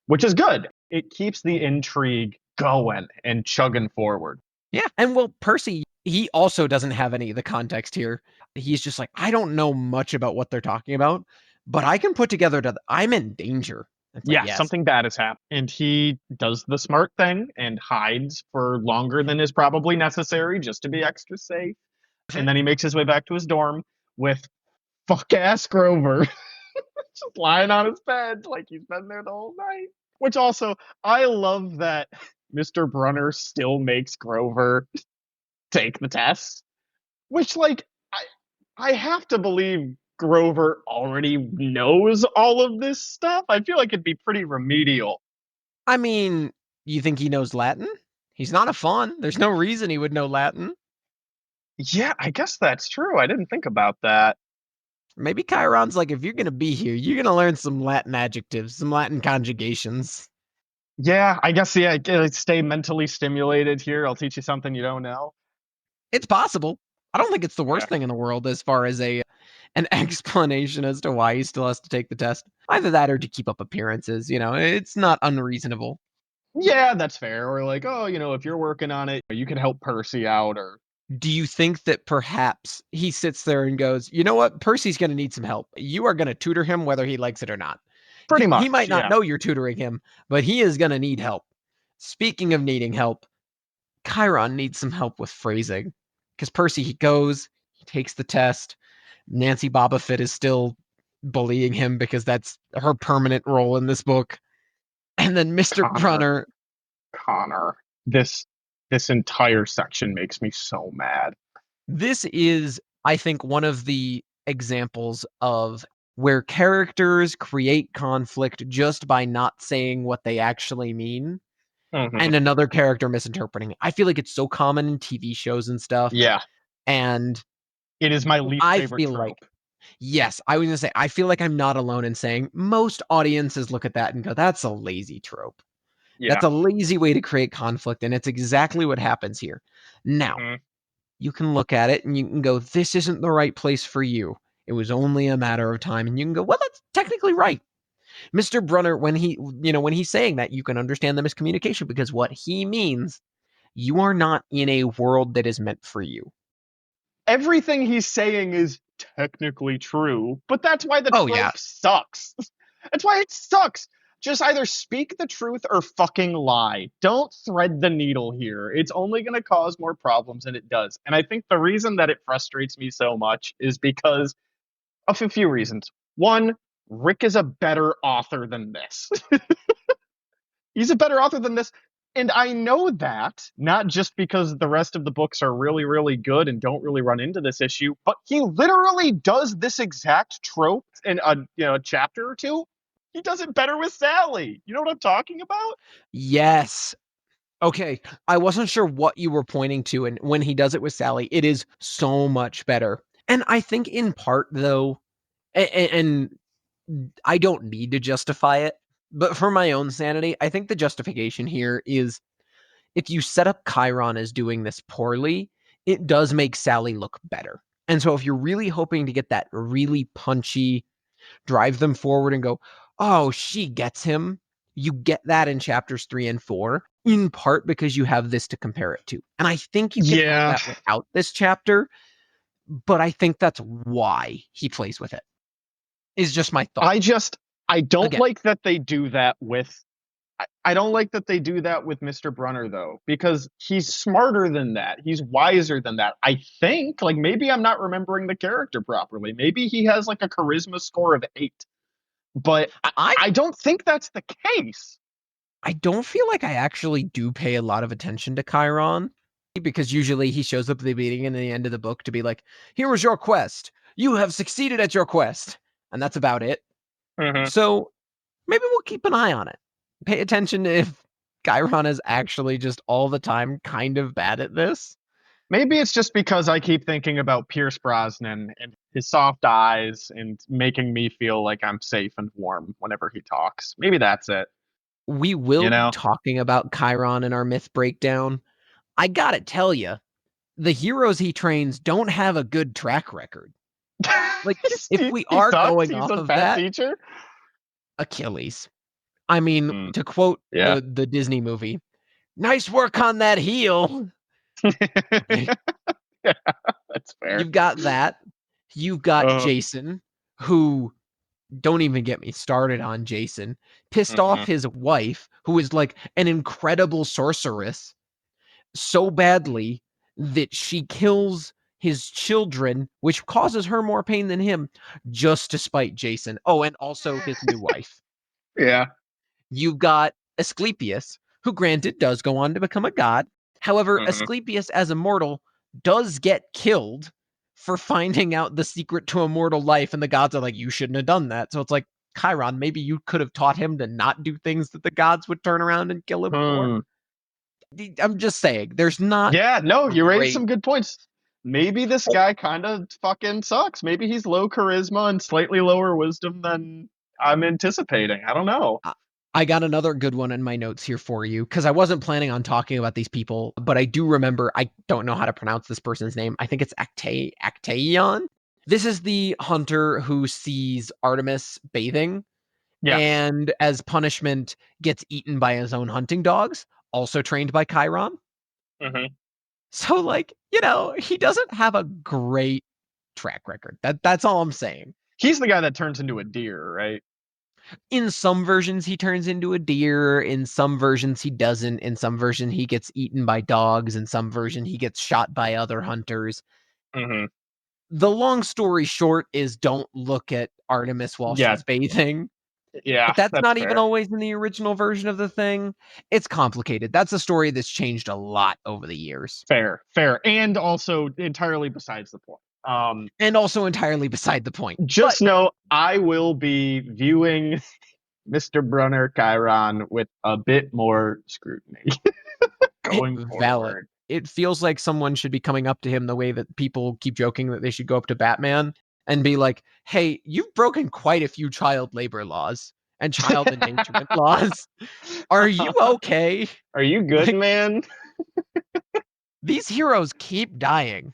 Speaker 2: which is good. It keeps the intrigue going and chugging forward.
Speaker 1: Yeah. And well, Percy, he also doesn't have any of the context here. He's just like, I don't know much about what they're talking about, but I can put together that I'm in danger. It's like,
Speaker 2: Yeah,
Speaker 1: yes.
Speaker 2: something bad has happened. And he does the smart thing and hides for longer than is probably necessary just to be extra safe. And then he makes his way back to his dorm with fuck ass Grover just lying on his bed like he's been there the whole night. Which also, I love that Mr. Brunner still makes Grover take the test. Which, like, I have to believe Grover already knows all of this stuff. I feel like it'd be pretty remedial.
Speaker 1: I mean, you think he knows Latin? He's not a faun. There's no reason he would know Latin.
Speaker 2: Yeah, I guess that's true. I didn't think about that.
Speaker 1: Maybe Chiron's like, if you're gonna be here, you're gonna learn some Latin adjectives, some Latin conjugations.
Speaker 2: Yeah, I guess, yeah, stay mentally stimulated here. I'll teach you something you don't know.
Speaker 1: It's possible. I don't think it's the
Speaker 2: Yeah.
Speaker 1: worst thing in the world as far as a an explanation as to why he still has to take the test. Either that or to keep up appearances, it's not unreasonable.
Speaker 2: Yeah, that's fair. Or like, oh, if you're working on it, you can help Percy out or
Speaker 1: Do you think that perhaps he sits there and goes, "You know what? Percy's gonna need some help. You are gonna tutor him whether he likes it or not."
Speaker 2: pretty
Speaker 1: He
Speaker 2: much,
Speaker 1: might not
Speaker 2: yeah.
Speaker 1: know you're tutoring him, but he is gonna need help. Speaking of needing help, Chiron needs some help with phrasing. Because Percy, he goes, he takes the test. Nancy Bobofit is still bullying him because that's her permanent role in this book. And then Mr.
Speaker 2: Connor,
Speaker 1: Brunner,
Speaker 2: Connor. This entire section makes me so mad.
Speaker 1: this is, I think, one of the examples of where characters create conflict just by not saying what they actually mean
Speaker 2: Hmm.
Speaker 1: and another character misinterpreting it. I feel like it's so common in TV shows and stuff.
Speaker 2: Yeah,
Speaker 1: And
Speaker 2: it is my least
Speaker 1: I
Speaker 2: favorite
Speaker 1: feel like
Speaker 2: trope.
Speaker 1: Yes, I was gonna say, I feel like I'm not alone in saying most audiences look at that and go, that's a lazy trope.
Speaker 2: Yeah.
Speaker 1: That's a lazy way to create conflict, and it's exactly what happens here. Now,
Speaker 2: Hmm.
Speaker 1: you can look at it and you can go, this isn't the right place for you. It was only a matter of time. And you can go, well, that's technically right. Mr. Brunner, when he's saying that, you can understand the miscommunication because what he means, you are not in a world that is meant for you.
Speaker 2: Everything he's saying is technically true, but that's why the
Speaker 1: Oh, yeah.
Speaker 2: trope sucks. That's why it sucks. Just either speak the truth or fucking lie. Don't thread the needle here. It's only going to cause more problems than it does. And I think the reason that it frustrates me so much is because of a few reasons. One, Rick is a better author than this. He's a better author than this. And I know that not just because the rest of the books are really, really good and don't really run into this issue, but he literally does this exact trope in a chapter or two. He does it better with Sally. You know what I'm talking about?
Speaker 1: Yes. Okay. I wasn't sure what you were pointing to. And when he does it with Sally, it is so much better. And I think in part, though, and I don't need to justify it, but for my own sanity, I think the justification here is if you set up Chiron as doing this poorly, it does make Sally look better. And so if you're really hoping to get that really punchy, drive them forward and go, oh, she gets him, you get that in chapters 3 and 4, in part because you have this to compare it to. And I think you can have
Speaker 2: Yeah.
Speaker 1: that without this chapter, but I think that's why he plays with it, is just my thought.
Speaker 2: I just I don't
Speaker 1: Again,
Speaker 2: like that they do that with I don't like that they do that with Mr. Brunner though, because he's smarter than that. He's wiser than that. I think, like maybe I'm not remembering the character properly. Maybe he has like a charisma score of 8. But
Speaker 1: I
Speaker 2: I don't think that's the case.
Speaker 1: I don't feel like I actually do pay a lot of attention to Chiron because usually he shows up at the beginning and the end of the book to be like, "Here was your quest. You have succeeded at your quest." And that's about it.
Speaker 2: Hmm.
Speaker 1: So, maybe we'll keep an eye on it. Pay attention to if Chiron is actually just all the time kind of bad at this.
Speaker 2: Maybe it's just because I keep thinking about Pierce Brosnan and his soft eyes and making me feel like I'm safe and warm whenever he talks. Maybe that's it,
Speaker 1: We
Speaker 2: you
Speaker 1: will be
Speaker 2: know?
Speaker 1: talking about Chiron in our myth breakdown. I gotta tell you, the heroes he trains don't have a good track record. Like, if we
Speaker 2: He
Speaker 1: are
Speaker 2: sucks.
Speaker 1: going
Speaker 2: He's
Speaker 1: off
Speaker 2: a
Speaker 1: of
Speaker 2: bad
Speaker 1: that,
Speaker 2: teacher.
Speaker 1: Achilles. I mean,
Speaker 2: Mm,
Speaker 1: to quote
Speaker 2: yeah.
Speaker 1: the Disney movie, "Nice work on that heel." Okay,
Speaker 2: Yeah, that's fair.
Speaker 1: you've got that. You've got
Speaker 2: Uh,
Speaker 1: Jason, who don't even get me started on Jason, pissed off
Speaker 2: mhm.
Speaker 1: his wife, who is like an incredible sorceress, so badly that she kills his children, which causes her more pain than him, just to spite Jason. Oh, and also his new wife.
Speaker 2: Yeah.
Speaker 1: You've got Asclepius, who granted does go on to become a god. However,
Speaker 2: Hmm.
Speaker 1: Asclepius as a mortal does get killed for finding out the secret to immortal life, and the gods are like, you shouldn't have done that. So it's like, Chiron, maybe you could have taught him to not do things that the gods would turn around and kill him for.
Speaker 2: Hmm.
Speaker 1: I'm just saying, there's not
Speaker 2: Yeah, no, you raised
Speaker 1: great.
Speaker 2: some good points. Maybe this
Speaker 1: Oh,
Speaker 2: guy kind of fucking sucks. Maybe he's low charisma and slightly lower wisdom than I'm anticipating. I don't know.
Speaker 1: I got another good one in my notes here for you because I wasn't planning on talking about these people, but I do remember. I don't know how to pronounce this person's name. I think it's Actaeon. This is the hunter who sees Artemis bathing
Speaker 2: Yes.
Speaker 1: and, as punishment, gets eaten by his own hunting dogs, also trained by Chiron.
Speaker 2: Hmm.
Speaker 1: So, like, he doesn't have a great track record. That's all I'm saying.
Speaker 2: He's the guy that turns into a deer, right?
Speaker 1: In some versions he turns into a deer, in some versions he doesn't, in some version he gets eaten by dogs, in some version he gets shot by other hunters.
Speaker 2: Hmm.
Speaker 1: The long story short is, don't look at Artemis while
Speaker 2: Yeah,
Speaker 1: she's bathing.
Speaker 2: yeah,
Speaker 1: But that's
Speaker 2: that's
Speaker 1: not even
Speaker 2: fair.
Speaker 1: always in the original version of the thing. It's complicated. That's a story that's changed a lot over the years.
Speaker 2: Fair, fair. And also entirely besides the point.
Speaker 1: And also entirely beside the point. But
Speaker 2: Just know I will be viewing Mr. Brunner Chiron with a bit more scrutiny going
Speaker 1: valid.
Speaker 2: forward.
Speaker 1: It feels like someone should be coming up to him the way that people keep joking that they should go up to Batman. and be like, "Hey, you've broken quite a few child labor laws and child endangerment laws. Are you okay?
Speaker 2: Are you good,
Speaker 1: Like,
Speaker 2: man?
Speaker 1: these heroes keep dying."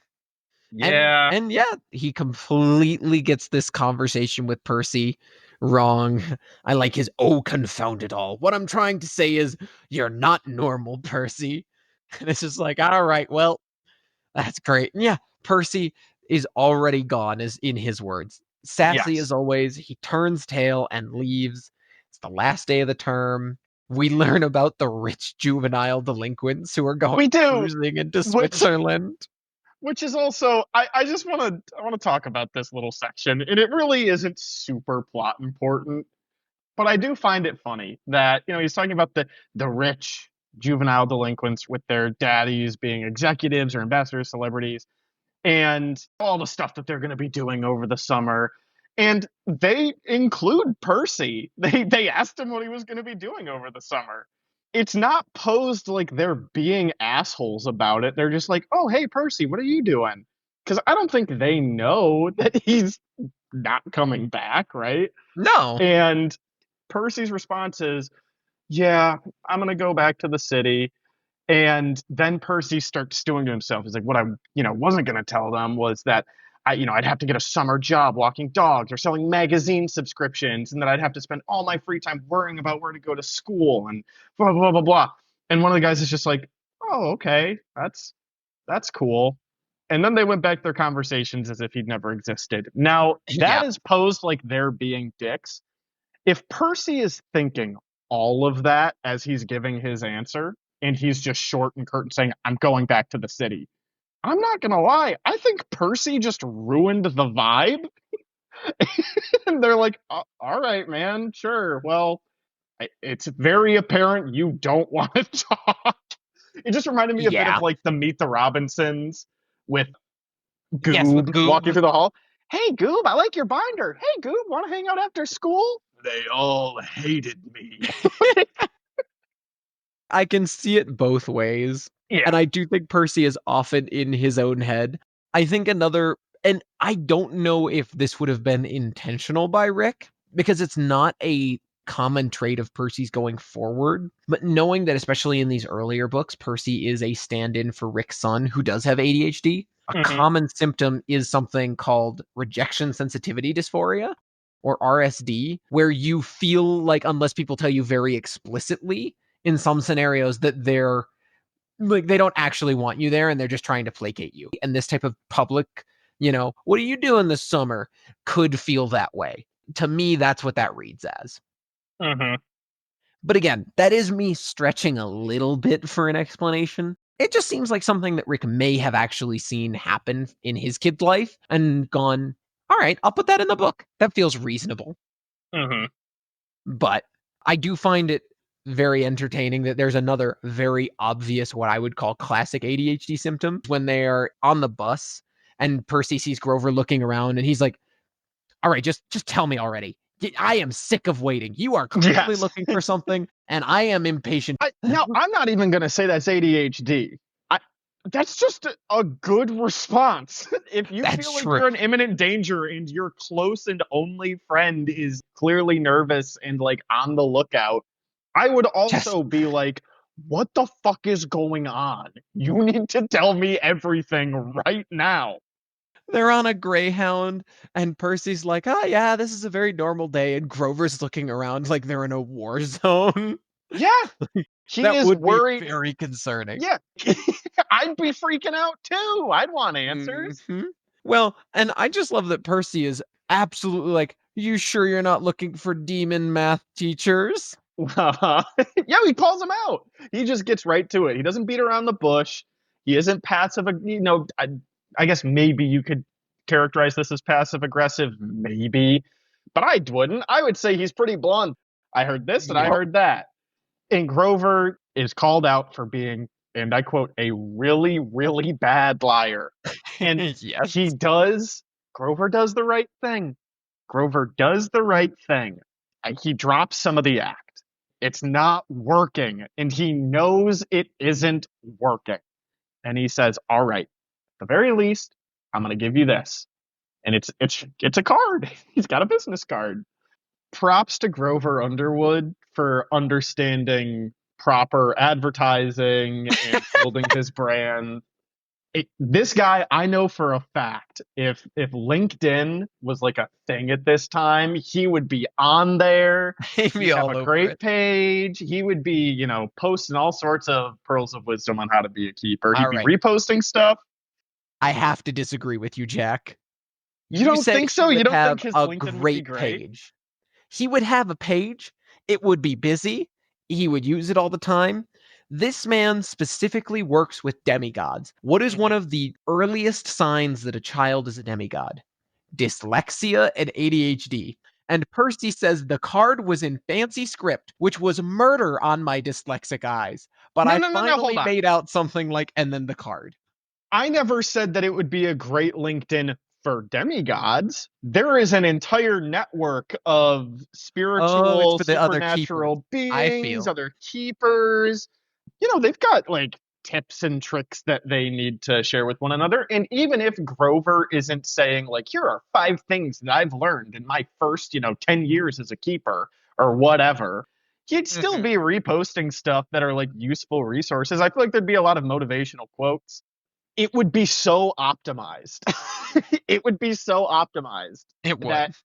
Speaker 1: And
Speaker 2: Yeah.
Speaker 1: and yeah, he completely gets this conversation with Percy wrong. I like his "Oh, confound it all. What I'm trying to say is you're not normal, Percy." And it's just like, all right, well, that's great. And yeah, Percy is already gone, is in his words. Sassy as
Speaker 2: Yes.
Speaker 1: always, he turns tail and leaves. It's the last day of the term. We learn about the rich juvenile delinquents who are going
Speaker 2: We do.
Speaker 1: cruising into
Speaker 2: Which
Speaker 1: Switzerland.
Speaker 2: which is also I just want to talk about this little section, and it really isn't super plot important, but I do find it funny that he's talking about the rich juvenile delinquents with their daddies being executives or ambassadors, celebrities, and all the stuff that they're going to be doing over the summer. And they include Percy. They asked him what he was going to be doing over the summer. It's not posed like they're being assholes about it. They're just like, "Oh, hey Percy, what are you doing?" Because I don't think they know that he's not coming back, right?
Speaker 1: No.
Speaker 2: And Percy's response is, "Yeah, I'm gonna go back to the city." And then Percy starts stewing to himself. He's like, "What I wasn't going to tell them was that I'd have to get a summer job walking dogs or selling magazine subscriptions, and that I'd have to spend all my free time worrying about where to go to school and blah blah blah blah." And one of the guys is just like, "Oh, okay, that's cool." And then they went back to their conversations as if he'd never existed. Now that
Speaker 1: Yeah.
Speaker 2: is posed like they're being dicks. If Percy is thinking all of that as he's giving his answer, and he's just short and curt and saying, "I'm going back to the city," I'm not gonna lie, I think Percy just ruined the vibe. And they're like, All right, man, sure. Well, it's very apparent you don't want to talk." It just reminded me a bit of
Speaker 1: Yeah.
Speaker 2: like the Meet the Robinsons with
Speaker 1: Yes, with
Speaker 2: Goob walking
Speaker 1: Goob.
Speaker 2: through the hall. "Hey, Goob, I like your binder. Hey, Goob, want to hang out after school?" They all hated me.
Speaker 1: I can see it both ways,
Speaker 2: Yeah.
Speaker 1: and I do think Percy is often in his own head. I think another, and I don't know if this would have been intentional by Rick, because it's not a common trait of Percy's going forward, but knowing that especially in these earlier books, Percy is a stand-in for Rick's son who does have ADHD. A
Speaker 2: Hmm.
Speaker 1: common symptom is something called rejection sensitivity dysphoria, or RSD, where you feel like unless people tell you very explicitly in some scenarios that they're like they don't actually want you there and they're just trying to placate you. And this type of public, what are you doing this summer could feel that way. To me, that's what that reads as.
Speaker 2: Hmm.
Speaker 1: But again, that is me stretching a little bit for an explanation. It just seems like something that Rick may have actually seen happen in his kid's life and gone, all right, I'll put that in the book. That feels reasonable.
Speaker 2: Hmm.
Speaker 1: But I do find it very entertaining that there's another very obvious, what I would call classic ADHD symptom when they are on the bus and Percy sees Grover looking around and he's like, all right, just tell me already. I am sick of waiting. You are clearly
Speaker 2: Yes.
Speaker 1: looking for something and I am impatient.
Speaker 2: Now, I'm not even going to say that's ADHD. I, that's just a good response. If you
Speaker 1: That's
Speaker 2: feel like
Speaker 1: true.
Speaker 2: you're in imminent danger and your close and only friend is clearly nervous and like on the lookout, I would
Speaker 1: Just
Speaker 2: also be like, "What the fuck is going on? You need to tell me everything right now."
Speaker 1: they're on a Greyhound and Percy's like, oh yeah, this is a very normal day. And Grover's looking around like they're in a war zone.
Speaker 2: Yeah, he
Speaker 1: That
Speaker 2: is
Speaker 1: would be
Speaker 2: worried.
Speaker 1: very concerning.
Speaker 2: Yeah, I'd be freaking out too. I'd want answers.
Speaker 1: Mhm. Well, and I just love that Percy is absolutely like, "You sure you're not looking for demon math teachers?"
Speaker 2: Yeah, he calls him out. He just gets right to it. He doesn't beat around the bush. He isn't passive. I guess maybe you could characterize this as passive aggressive, maybe, but I wouldn't. I would say he's pretty blunt. "I heard this and I
Speaker 1: Yep.
Speaker 2: heard that." And Grover is called out for being, and I quote, "a really, really bad liar." And
Speaker 1: Yes.
Speaker 2: he does, Grover does the right thing. Grover does the right thing. He drops some of the act. It's not working, and he knows it isn't working. And he says, "All right, at the very least, I'm going to give you this. and it's a card. He's got a business card. Props to Grover Underwood for understanding proper advertising and building his brand. This guy, I know for a fact, if LinkedIn was like a thing at this time, he would be on there.
Speaker 1: Maybe
Speaker 2: He'd have a
Speaker 1: all over
Speaker 2: great
Speaker 1: it.
Speaker 2: page. He would be, posting all sorts of pearls of wisdom on how to be a keeper. He'd
Speaker 1: All
Speaker 2: be
Speaker 1: right.
Speaker 2: reposting stuff.
Speaker 1: I have to disagree with you, Jack.
Speaker 2: You
Speaker 1: You
Speaker 2: don't
Speaker 1: said
Speaker 2: think
Speaker 1: he
Speaker 2: so? You
Speaker 1: would
Speaker 2: don't think
Speaker 1: have
Speaker 2: his
Speaker 1: a
Speaker 2: LinkedIn would be
Speaker 1: great
Speaker 2: great?
Speaker 1: page. He would have a page. It would be busy. He would use it all the time. This man specifically works with demigods. What is one
Speaker 2: Hmm.
Speaker 1: of the earliest signs that a child is a demigod? Dyslexia and ADHD. And Percy says the card was in fancy script, which was murder on my dyslexic eyes. But
Speaker 2: No,
Speaker 1: I
Speaker 2: no, no, no. Hold
Speaker 1: finally
Speaker 2: on.
Speaker 1: made out something like, and then the card.
Speaker 2: I never said that it would be a great LinkedIn for demigods. There is an entire network of
Speaker 1: Oh, it's
Speaker 2: spiritual,
Speaker 1: for the other keepers.
Speaker 2: supernatural
Speaker 1: I
Speaker 2: beings,
Speaker 1: feel.
Speaker 2: other keepers. They've got like tips and tricks that they need to share with one another. And even if Grover isn't saying, like, here are 5 things that I've learned in my first, 10 years as a keeper or whatever, he'd still
Speaker 1: Mhm.
Speaker 2: be reposting stuff that are like useful resources. I feel like there'd be a lot of motivational quotes. It would be so optimized. It would be so optimized
Speaker 1: It
Speaker 2: that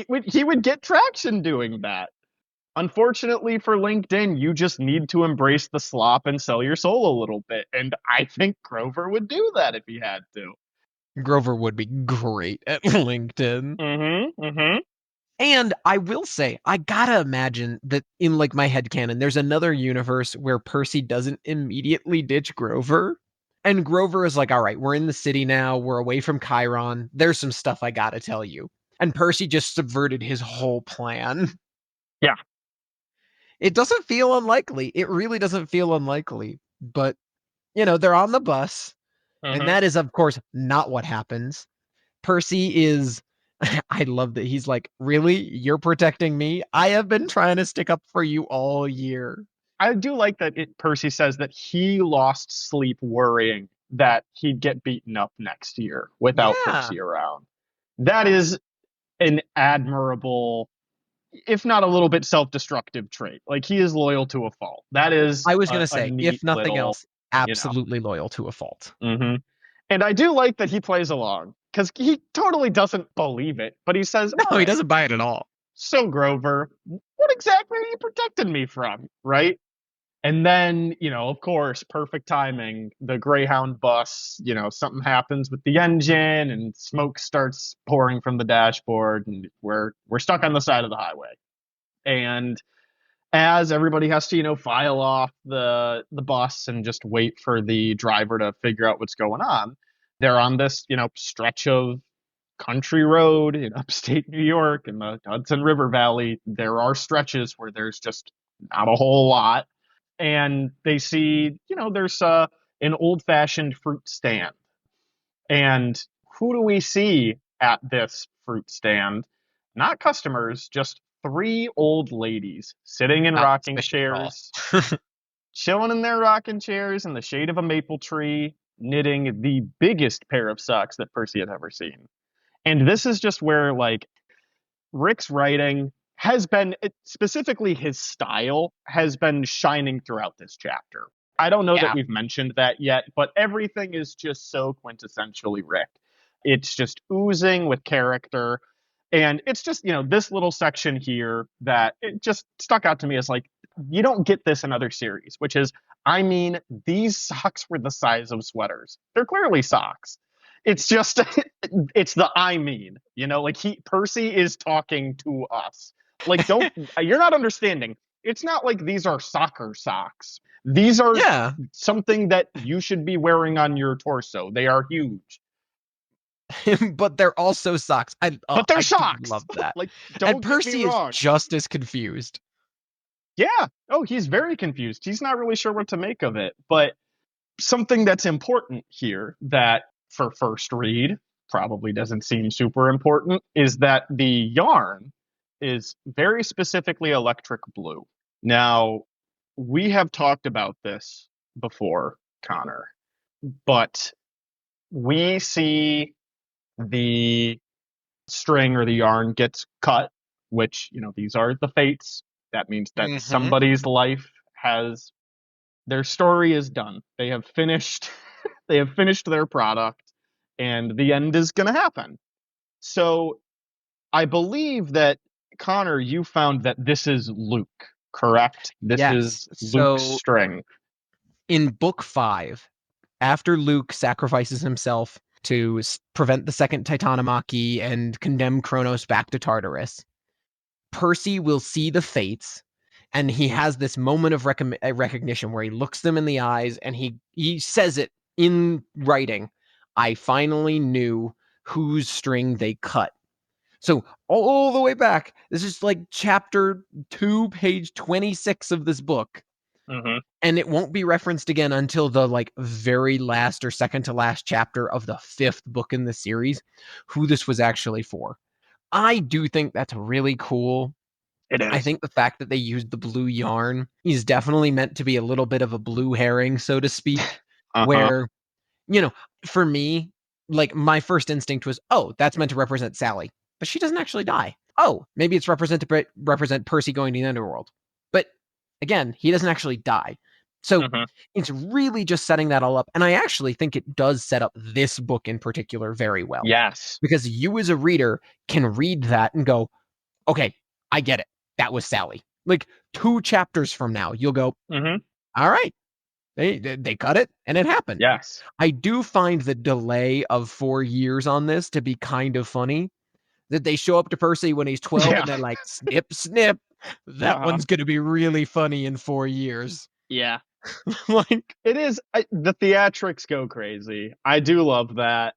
Speaker 1: would.
Speaker 2: he would get traction doing that. Unfortunately for LinkedIn, you just need to embrace the slop and sell your soul a little bit. And I think Grover would do that if he had to.
Speaker 1: Grover would be great at LinkedIn.
Speaker 2: Mm-hmm. Mm-hmm.
Speaker 1: And I will say, I gotta imagine that in like my head canon, there's another universe where Percy doesn't immediately ditch Grover. And Grover is like, all right, we're in the city now. We're away from Chiron. There's some stuff I gotta tell you. And Percy just subverted his whole plan.
Speaker 2: Yeah.
Speaker 1: It doesn't feel unlikely. It really doesn't feel unlikely. But, they're on the bus. And
Speaker 2: Mm-hmm.
Speaker 1: that is, of course, not what happens. Percy is I love that he's like, "Really? You're protecting me? I have been trying to stick up for you all year."
Speaker 2: I do like that Percy says that he lost sleep worrying that he'd get beaten up next year without
Speaker 1: Yeah.
Speaker 2: Percy around. That is an admirable, if not a little bit self-destructive trait. Like he is loyal to a fault. That is
Speaker 1: I was
Speaker 2: a,
Speaker 1: gonna
Speaker 2: a
Speaker 1: say,
Speaker 2: neat
Speaker 1: if nothing
Speaker 2: little,
Speaker 1: else,
Speaker 2: you know.
Speaker 1: absolutely loyal to a fault.
Speaker 2: Hmm. And I do like that he plays along because he totally doesn't believe it, but he says, "All
Speaker 1: No, he
Speaker 2: right,
Speaker 1: doesn't buy it at all.
Speaker 2: so Grover, what exactly are you protecting me from?" Right? And then, of course, perfect timing. The Greyhound bus, something happens with the engine and smoke starts pouring from the dashboard, and we're stuck on the side of the highway. And as everybody has to, file off the bus and just wait for the driver to figure out what's going on, they're on this, stretch of country road in upstate New York in the Hudson River Valley. There are stretches where there's just not a whole lot. And they see, there's an old fashioned fruit stand. And who do we see at this fruit stand? Not customers, just 3 old ladies sitting in
Speaker 1: Not
Speaker 2: rocking
Speaker 1: suspicious at all.
Speaker 2: chairs, chilling in their rocking chairs in the shade of a maple tree, knitting the biggest pair of socks that Percy had ever seen. And this is just where, like, Rick's writing has been, specifically his style, has been shining throughout this chapter. I don't know that
Speaker 1: Yeah.
Speaker 2: we've mentioned that yet, but everything is just so quintessentially Rick. It's just oozing with character. And it's just, this little section here that it just stuck out to me as like, you don't get this in other series, which is, I mean, these socks were the size of sweaters. They're clearly socks. It's just, it's the I mean, like Percy is talking to us. Like, don't, you're not understanding. It's not like these are soccer socks. These are
Speaker 1: Yeah.
Speaker 2: something that you should be wearing on your torso. They are huge,
Speaker 1: But they're also socks.
Speaker 2: but they're
Speaker 1: I do
Speaker 2: socks.
Speaker 1: love that.
Speaker 2: Like,
Speaker 1: And
Speaker 2: don't get me
Speaker 1: Percy is
Speaker 2: wrong.
Speaker 1: just as confused.
Speaker 2: Yeah. Oh, he's very confused. He's not really sure what to make of it. But something that's important here that for first read probably doesn't seem super important is that the yarn is very specifically electric blue. Now, we have talked about this before, Connor, but we see the string or the yarn gets cut, which, these are the fates. That means that
Speaker 1: Hmm.
Speaker 2: somebody's life has their story is done. They have finished they have finished their product and the end is going to happen. So, I believe that Connor, you found that this is Luke, correct? This
Speaker 1: Yes.
Speaker 2: is Luke's
Speaker 1: So
Speaker 2: string.
Speaker 1: in book 5, after Luke sacrifices himself to prevent the second Titanomachy and condemn Kronos back to Tartarus, Percy will see the fates, and he has this moment of recognition where he looks them in the eyes and he says it in writing. I finally knew whose string they cut. So all the way back, this is like chapter 2, page 26 of this book,
Speaker 2: Hmm.
Speaker 1: and it won't be referenced again until the like very last or second to last chapter of the 5th book in the series, who this was actually for. I do think that's really cool.
Speaker 2: It
Speaker 1: I
Speaker 2: is.
Speaker 1: think the fact that they used the blue yarn is definitely meant to be a little bit of a blue herring, so to speak,
Speaker 2: Uh-huh.
Speaker 1: where, you know, for me, like my first instinct was, oh, that's meant to represent Sally, but she doesn't actually die. Oh, maybe it's represent Percy going to the underworld. But again, he doesn't actually die. So
Speaker 2: Hmm.
Speaker 1: it's really just setting that all up. And I actually think it does set up this book in particular very well.
Speaker 2: Yes.
Speaker 1: Because you as a reader can read that and go, okay, I get it. That was Sally. Like 2 chapters from now, you'll go,
Speaker 2: Hmm.
Speaker 1: all right, they cut it and it happened.
Speaker 2: Yes.
Speaker 1: I do find the delay of 4 years on this to be kind of funny. That they show up to Percy when he's 12
Speaker 2: Yeah.
Speaker 1: and they're like, snip, snip. That
Speaker 2: Uh-huh.
Speaker 1: one's going to be really funny in 4 years.
Speaker 2: Yeah.
Speaker 1: Like,
Speaker 2: It is. The theatrics go crazy. I do love that.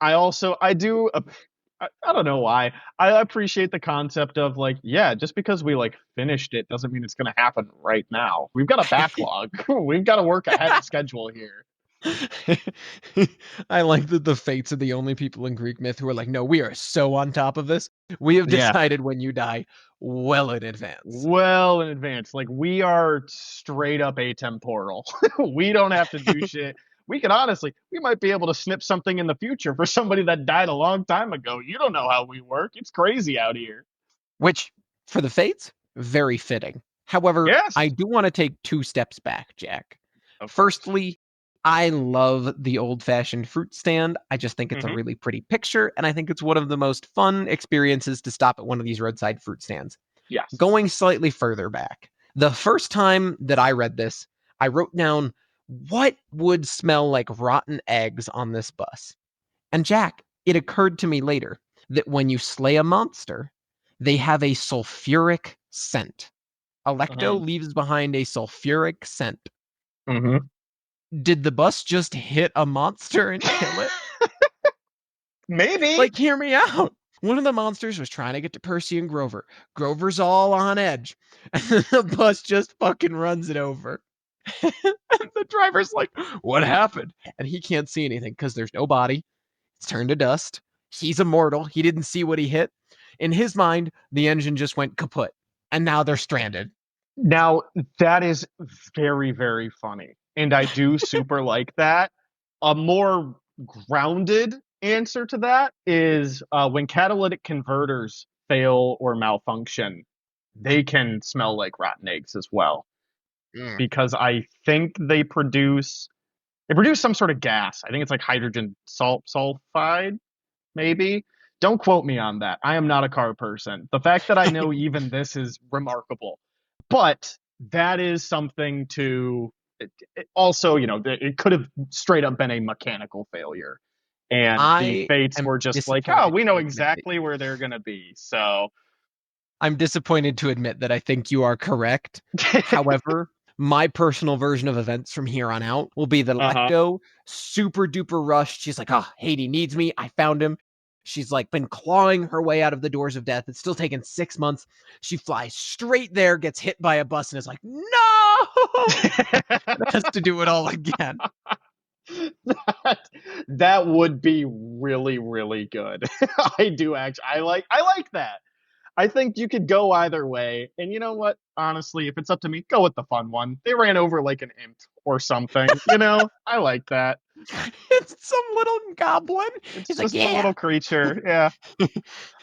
Speaker 2: I do. I don't know why. I appreciate the concept of like, yeah, just because we like finished it doesn't mean it's going to happen right now. We've got a backlog. We've got to work ahead of schedule here.
Speaker 1: I like that the Fates are the only people in Greek myth who are like, no, we are so on top of this. We have
Speaker 2: Yeah.
Speaker 1: decided when you die well in advance.
Speaker 2: Well in advance. Like we are straight up atemporal. We don't have to do shit. We can honestly, we might be able to snip something in the future for somebody that died a long time ago. You don't know how we work. It's crazy out here.
Speaker 1: Which, for the Fates, very fitting. However, I
Speaker 2: Yes,
Speaker 1: do want to take 2 steps back, Jack.
Speaker 2: of course.
Speaker 1: Firstly, I love the old fashioned fruit stand. I just think it's a
Speaker 2: Hmm.
Speaker 1: really pretty picture, and I think it's one of the most fun experiences to stop at one of these roadside fruit stands.
Speaker 2: Yes.
Speaker 1: Going slightly further back, the first time that I read this, I wrote down what would smell like rotten eggs on this bus. And Jack, it occurred to me later that when you slay a monster, they have a sulfuric scent. Electo
Speaker 2: Hmm.
Speaker 1: leaves behind a sulfuric scent.
Speaker 2: Hmm.
Speaker 1: Did the bus just hit a monster and kill it?
Speaker 2: Maybe.
Speaker 1: Like, hear me out. One of the monsters was trying to get to Percy and Grover. Grover's all on edge. And then the bus just fucking runs it over. And the driver's like, what happened? And he can't see anything because there's no body. It's turned to dust. He's immortal. He didn't see what he hit. In his mind, the engine just went kaput. And now they're stranded.
Speaker 2: Now, that is very, very funny. And I do super like that. A more grounded answer to that is when catalytic converters fail or malfunction, they can smell like rotten eggs as well.
Speaker 1: Mm.
Speaker 2: Because I think they produce some sort of gas. I think it's like hydrogen sulfide, maybe. Don't quote me on that. I am not a car person. The fact that I know even this is remarkable. But that is something to also, it could have straight up been a mechanical failure. And the
Speaker 1: I
Speaker 2: fates
Speaker 1: am
Speaker 2: were just like, oh,
Speaker 1: disappointed
Speaker 2: we know
Speaker 1: to admit that
Speaker 2: exactly where they're going to be. So,
Speaker 1: I'm disappointed to admit that I think you are correct. However, my personal version of events from here on out will be that
Speaker 2: uh-huh.
Speaker 1: Lecto super duper rushed. She's like, "Oh, Haiti needs me. I found him." She's like been clawing her way out of the doors of death. It's still taken 6 months. She flies straight there, gets hit by a bus, and is like, "No!" And has to do it all again.
Speaker 2: that, that would be really, really good. I like that. I think you could go either way. And you know what? Honestly, if it's up to me, go with the fun one. They ran over like an imp or something. I like that.
Speaker 1: It's some little goblin.
Speaker 2: It's
Speaker 1: He's like,
Speaker 2: just a
Speaker 1: yeah.
Speaker 2: little creature. Yeah.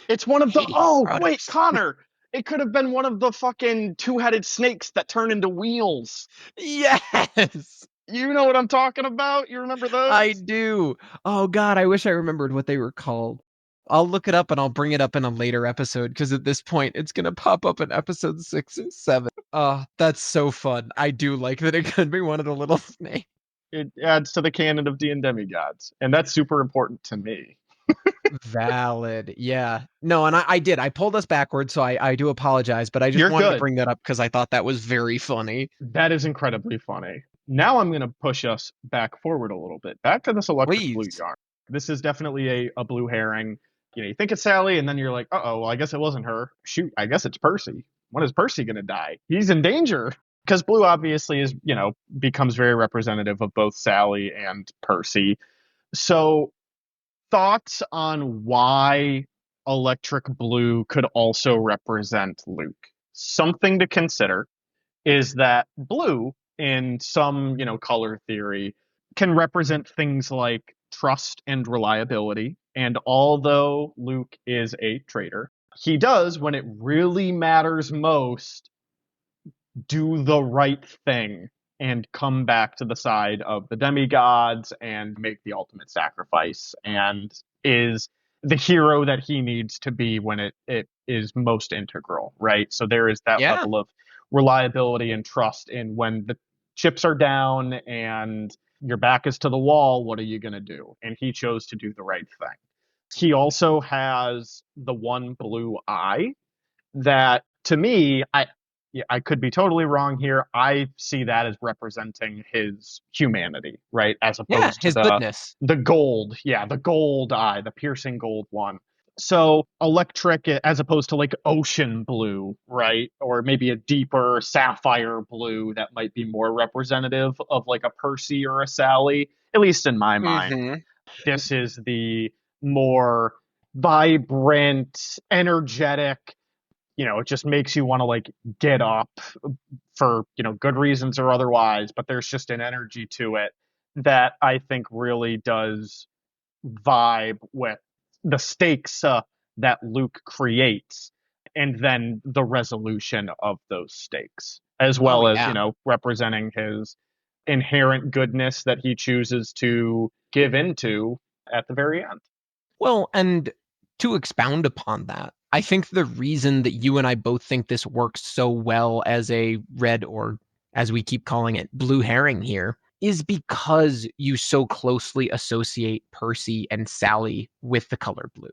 Speaker 2: It's one of the
Speaker 1: Hades
Speaker 2: oh wait,
Speaker 1: product.
Speaker 2: Connor. It could have been one of the fucking two-headed snakes that turn into wheels.
Speaker 1: Yes,
Speaker 2: You know what I'm talking about? You remember
Speaker 1: I
Speaker 2: those?
Speaker 1: do. Oh God, I wish I remembered what they were called. I'll look it up and I'll bring it up in a later episode because at this point it's gonna pop up in episode 6 and 7. Oh, that's so fun. I do like that it could be one of the little snakes.
Speaker 2: It adds to the canon of D and demigods, and that's super important to me.
Speaker 1: Valid. Yeah. No, and I did. I pulled us backwards, so I do apologize, but I just
Speaker 2: You're
Speaker 1: wanted to
Speaker 2: good.
Speaker 1: bring that up because I thought that was very funny.
Speaker 2: That is incredibly funny. Now I'm going to push us back forward a little bit, back to this electric blue
Speaker 1: Please.
Speaker 2: yarn. This is definitely a blue herring. You know, you think it's Sally, and then you're like, uh-oh, well, I guess it wasn't her. Shoot, I guess it's Percy. When is Percy going to die? He's in danger. Because blue obviously is, becomes very representative of both Sally and Percy. So, thoughts on why electric blue could also represent Luke? Something to consider is that blue in some, color theory can represent things like trust and reliability. And although Luke is a traitor, he does, when it really matters most, do the right thing and come back to the side of the demigods and make the ultimate sacrifice and is the hero that he needs to be when it is most integral, right? So there is that
Speaker 1: Yeah.
Speaker 2: level of reliability and trust in when the chips are down and your back is to the wall, what are you going to do? And he chose to do the right thing. He also has the one blue eye that to me, I could be totally wrong here. I see that as representing his humanity, right? As
Speaker 1: Yeah,
Speaker 2: opposed to
Speaker 1: his goodness.
Speaker 2: the gold, yeah, the gold eye, the piercing gold one. So electric as opposed to like ocean blue, right? Or maybe a deeper sapphire blue that might be more representative of like a Percy or a Sally, at least in my mind.
Speaker 1: Mhm.
Speaker 2: This is the more vibrant, energetic, it just makes you want to like get up for, good reasons or otherwise, but there's just an energy to it that I think really does vibe with the stakes that Luke creates and then the resolution of those stakes, as
Speaker 1: Oh
Speaker 2: well as,
Speaker 1: yeah.
Speaker 2: representing his inherent goodness that he chooses to give into at the very end.
Speaker 1: Well, and to expound upon that, I think the reason that you and I both think this works so well as a red, or as we keep calling it, blue herring here, is because you so closely associate Percy and Sally with the color blue.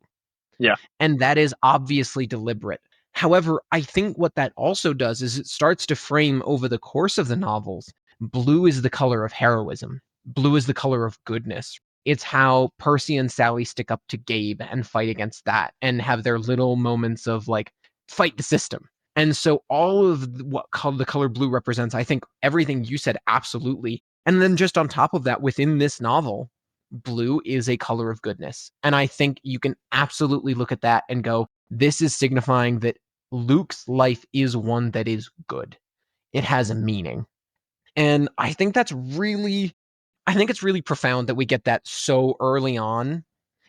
Speaker 2: Yeah.
Speaker 1: And that is obviously deliberate. However, I think what that also does is it starts to frame over the course of the novels. Blue is the color of heroism. Blue is the color of goodness. It's how Percy and Sally stick up to Gabe and fight against that and have their little moments of like fight the system. And so all of what the color blue represents, I think everything you said absolutely. And then just on top of that, within this novel, blue is a color of goodness. And I think you can absolutely look at that and go, this is signifying that Luke's life is one that is good. It has a meaning. And I think it's really profound that we get that so early on.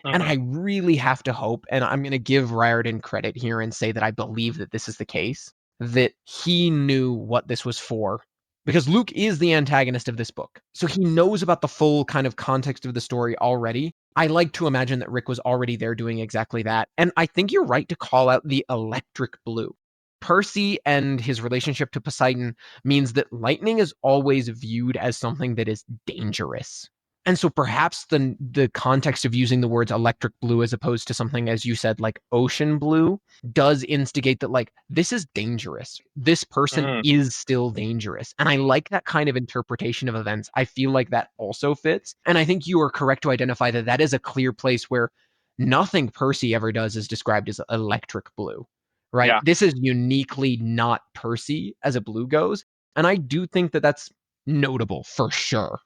Speaker 1: And
Speaker 2: Mhm.
Speaker 1: I really have to hope, and I'm going to give Riordan credit here and say that I believe that this is the case, that he knew what this was for. Because Luke is the antagonist of this book. So he knows about the full kind of context of the story already. I like to imagine that Rick was already there doing exactly that. And I think you're right to call out the electric blue. Percy and his relationship to Poseidon means that lightning is always viewed as something that is dangerous. And so perhaps the context of using the words electric blue as opposed to something, as you said, like ocean blue, does instigate that like this is dangerous. This person
Speaker 2: Mhm.
Speaker 1: is still dangerous. And I like that kind of interpretation of events. I feel like that also fits. And I think you are correct to identify that that is a clear place where nothing Percy ever does is described as electric blue, right?
Speaker 2: Yeah.
Speaker 1: This is uniquely not Percy as a blue goes. And I do think that that's notable for sure.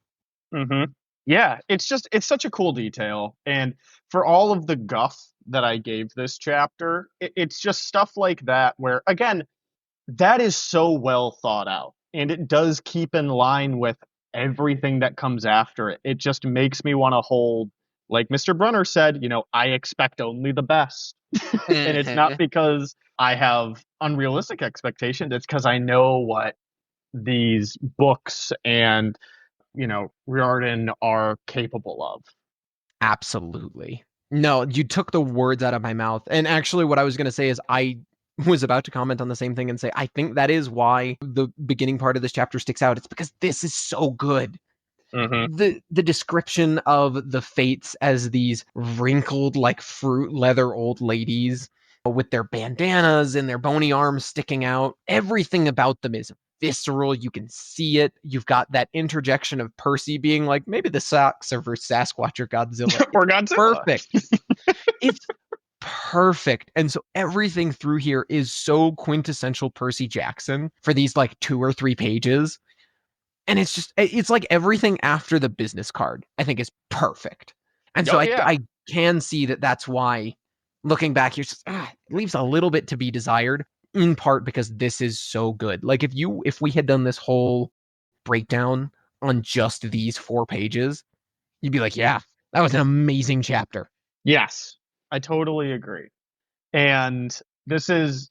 Speaker 2: hmm Yeah, it's such a cool detail, and for all of the guff that I gave this chapter, it's just stuff like that where again, that is so well thought out, and it does keep in line with everything that comes after it. It just makes me want to hold, like Mr. Brunner said, I expect only the best. And it's not
Speaker 1: Mhm.
Speaker 2: because I have unrealistic expectations, it's because I know what these books and, Riordan are capable of.
Speaker 1: Absolutely. No, you took the words out of my mouth. And actually, what I was going to say is I was about to comment on the same thing and say, I think that is why the beginning part of this chapter sticks out. It's because this is so good.
Speaker 2: Hmm.
Speaker 1: The description of the fates as these wrinkled like fruit leather old ladies with their bandanas and their bony arms sticking out, everything about them is visceral. You can see it. You've got that interjection of Percy being like, maybe the socks are for Sasquatch or Godzilla. It's
Speaker 2: Or Godzilla.
Speaker 1: perfect. It's perfect. And so everything through here is so quintessential Percy Jackson for these like 2 or 3 pages. And it's like everything after the business card, I think, is perfect. And so
Speaker 2: Oh
Speaker 1: I,
Speaker 2: yeah.
Speaker 1: I can see that that's why, looking back, it leaves a little bit to be desired, in part because this is so good. Like if we had done this whole breakdown on just these 4 pages, you'd be like, yeah, that was an amazing chapter.
Speaker 2: Yes, I totally agree. And this is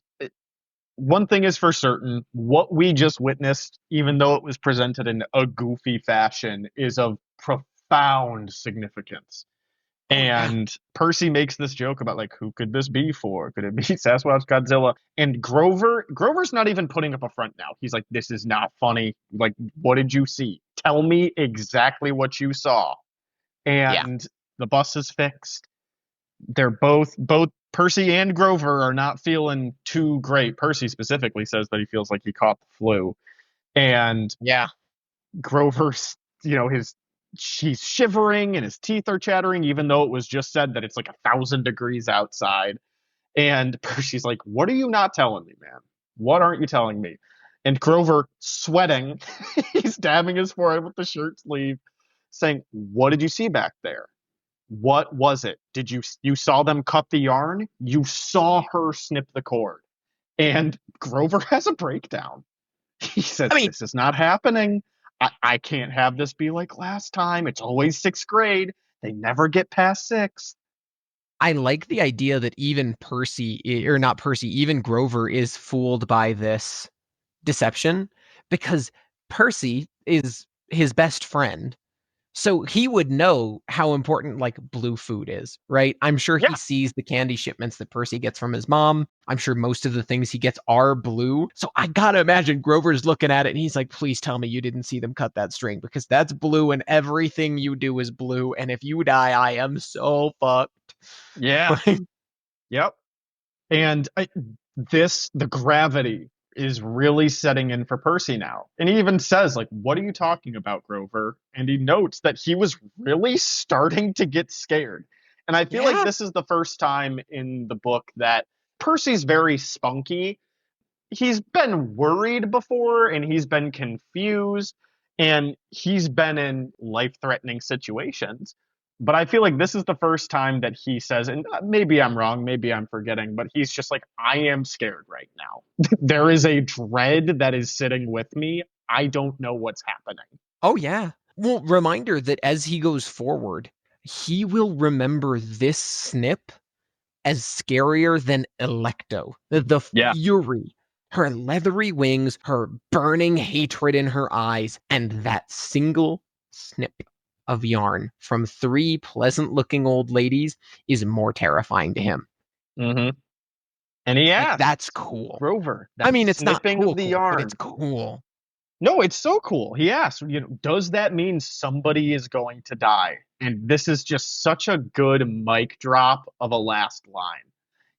Speaker 2: one thing is for certain, what we just witnessed, even though it was presented in a goofy fashion, is of profound significance.
Speaker 1: Oh yeah.
Speaker 2: And Percy makes this joke about like, who could this be for? Could it be Sasquatch, Godzilla? And Grover's not even putting up a front now. He's like, this is not funny. Like, what did you see? Tell me exactly what you saw.
Speaker 1: Yeah.
Speaker 2: And the bus is fixed. They're both Percy and Grover are not feeling too great. Percy specifically says that he feels like he caught the flu. And
Speaker 1: Yeah.
Speaker 2: Grover's, his he's shivering and his teeth are chattering, even though it was just said that it's like 1,000 degrees outside. And Percy's like, "What are you not telling me, man? What aren't you telling me?" And Grover, sweating, he's dabbing his forehead with the shirt sleeve, saying, "What did you see back there? What was it? Did you saw them cut the yarn? You saw her snip the cord." And Grover has a breakdown. He
Speaker 1: I
Speaker 2: says,
Speaker 1: mean,
Speaker 2: "This is not happening. I can't have this be like last time. It's always sixth grade. They never get past sixth."
Speaker 1: I like the idea that even or not Percy, even Grover is fooled by this deception because Percy is his best friend. So he would know how important like blue food is, right? I'm sure he
Speaker 2: Yeah,
Speaker 1: sees the candy shipments that Percy gets from his mom. I'm sure most of the things he gets are blue. So I gotta imagine Grover's looking at it and he's like, please tell me you didn't see them cut that string because that's blue and everything you do is blue. And if you die, I am so fucked.
Speaker 2: yeah, yep. And the gravity is really setting in for Percy now. And he even says, like, "What are you talking about, Grover?" And he notes that he was really starting to get scared. And I feel like
Speaker 1: Yeah.
Speaker 2: this is the first time in the book that Percy's very spunky. He's been worried before and he's been confused and he's been in life-threatening situations. But I feel like this is the first time that he says, and maybe I'm wrong, maybe I'm forgetting, but he's just like, I am scared right now. There is a dread that is sitting with me. I don't know what's happening.
Speaker 1: Oh, yeah. Well, reminder that as he goes forward, he will remember this snip as scarier than Electo. The
Speaker 2: Yeah.
Speaker 1: fury, her leathery wings, her burning hatred in her eyes, and that single snip of yarn from 3 pleasant-looking old ladies is more terrifying to him.
Speaker 2: Hmm. And he
Speaker 1: Like, that's
Speaker 2: asks
Speaker 1: cool.
Speaker 2: Grover,
Speaker 1: I
Speaker 2: that
Speaker 1: mean, it's not
Speaker 2: snipping of
Speaker 1: cool,
Speaker 2: the
Speaker 1: cool, but it's
Speaker 2: yarn.
Speaker 1: cool.
Speaker 2: No, it's so cool. He asked, does that mean somebody is going to die? And this is just such a good mic drop of a last line.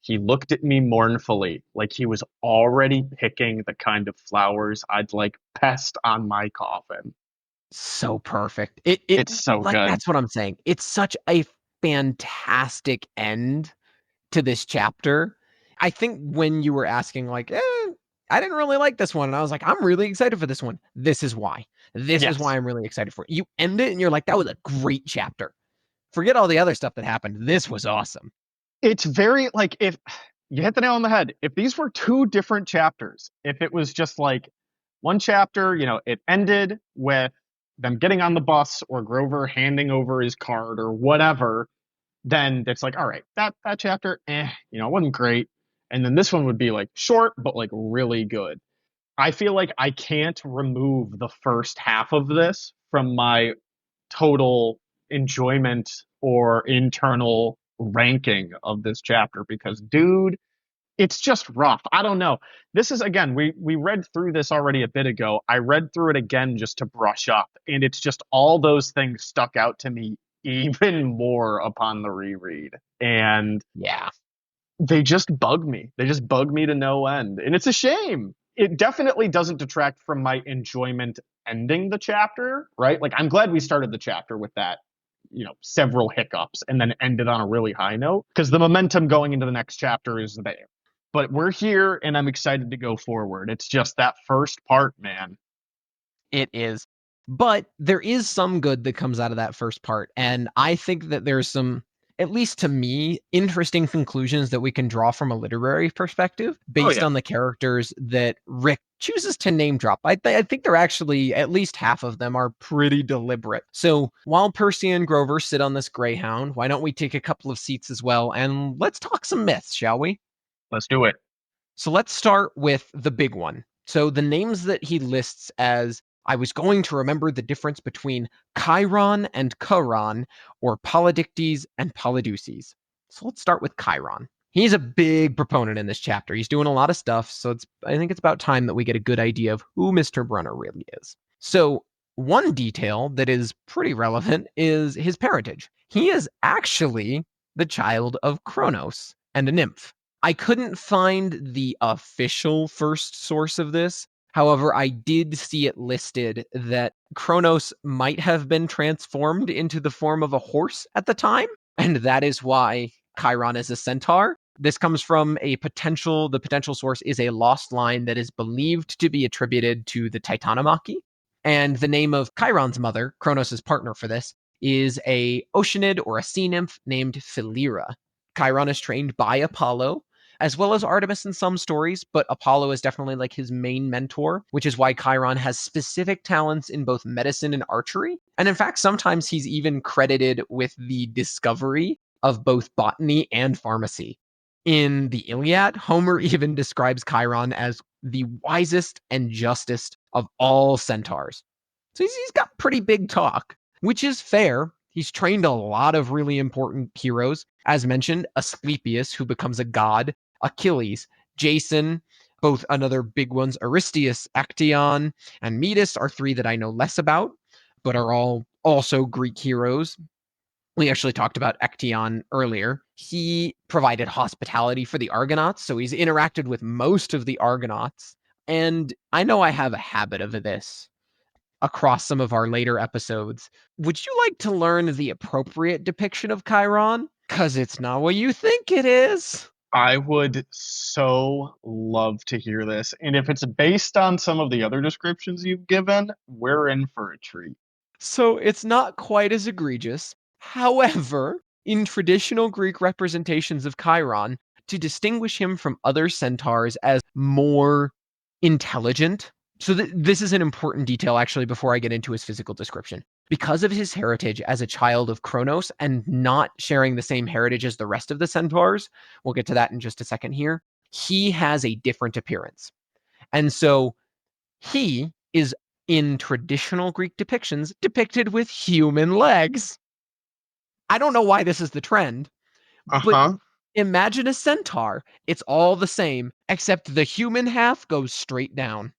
Speaker 2: He looked at me mournfully, like he was already picking the kind of flowers I'd like best on my coffin.
Speaker 1: So perfect. It
Speaker 2: It's so
Speaker 1: like
Speaker 2: good.
Speaker 1: that's what I'm saying. It's such a fantastic end to this chapter. I think when you were asking like, I didn't really like this one, and I was like, I'm really excited for this one. This is why. This is why
Speaker 2: Yes.
Speaker 1: I'm really excited for it. You end it and you're like, that was a great chapter. Forget all the other stuff that happened. This was awesome.
Speaker 2: It's very like if you hit the nail on the head. If these were two different chapters, if it was just like one chapter, it ended with them getting on the bus or Grover handing over his card or whatever, then it's like, all right, that chapter, it wasn't great. And then this one would be like short, but like really good. I feel like I can't remove the first half of this from my total enjoyment or internal ranking of this chapter because, dude, it's just rough. I don't know. This is again, we read through this already a bit ago. I read through it again just to brush up, and it's just all those things stuck out to me even more upon the reread. And
Speaker 1: Yeah.
Speaker 2: they just bug me. They just bug me to no end. And it's a shame. It definitely doesn't detract from my enjoyment ending the chapter, right? Like I'm glad we started the chapter with that, several hiccups and then ended on a really high note because the momentum going into the next chapter is there. But we're here and I'm excited to go forward. It's just that first part, man.
Speaker 1: It is. But there is some good that comes out of that first part. And I think that there's some, at least to me, interesting conclusions that we can draw from a literary perspective
Speaker 2: Oh
Speaker 1: based
Speaker 2: yeah.
Speaker 1: on the characters that Rick chooses to name drop. I think they're actually, at least half of them are pretty deliberate. So while Percy and Grover sit on this Greyhound, why don't we take a couple of seats as well and let's talk some myths, shall we?
Speaker 2: Let's do it.
Speaker 1: So let's start with the big one. So the names that he lists as I was going to remember the difference between Chiron and Charon, or Polydictes and Polydeuces. So let's start with Chiron. He's a big proponent in this chapter. He's doing a lot of stuff, so I think it's about time that we get a good idea of who Mr. Brunner really is. So one detail that is pretty relevant is his parentage. He is actually the child of Kronos and a nymph. I couldn't find the official first source of this. However, I did see it listed that Kronos might have been transformed into the form of a horse at the time, and that is why Chiron is a centaur. This comes from the potential source is a lost line that is believed to be attributed to the Titanomachy. And the name of Chiron's mother, Kronos' partner for this, is a oceanid or a sea nymph named Philyra. Chiron is trained by Apollo, as well as Artemis in some stories, but Apollo is definitely like his main mentor, which is why Chiron has specific talents in both medicine and archery. And in fact, sometimes he's even credited with the discovery of both botany and pharmacy. In the Iliad, Homer even describes Chiron as the wisest and justest of all centaurs. So he's got pretty big talk, which is fair. He's trained a lot of really important heroes. As mentioned, Asclepius, who becomes a god, Achilles, Jason, both another big ones, Aristeus, Actaeon, and Metis are three that I know less about, but are all also Greek heroes. We actually talked about Actaeon earlier. He provided hospitality for the Argonauts, so he's interacted with most of the Argonauts. And I know I have a habit of this across some of our later episodes. Would you like to learn the appropriate depiction of Chiron? Because it's not what you think it is.
Speaker 2: I would so love to hear this. And if it's based on some of the other descriptions you've given, we're in for a treat.
Speaker 1: So it's not quite as egregious. However, in traditional Greek representations of Chiron, to distinguish him from other centaurs as more intelligent. So this is an important detail actually before I get into his physical description. Because of his heritage as a child of Kronos and not sharing the same heritage as the rest of the centaurs, we'll get to that in just a second here, he has a different appearance. And so he is in traditional Greek depictions depicted with human legs. I don't know why this is the trend, but
Speaker 2: Uh-huh.
Speaker 1: imagine a centaur. It's all the same, except the human half goes straight down.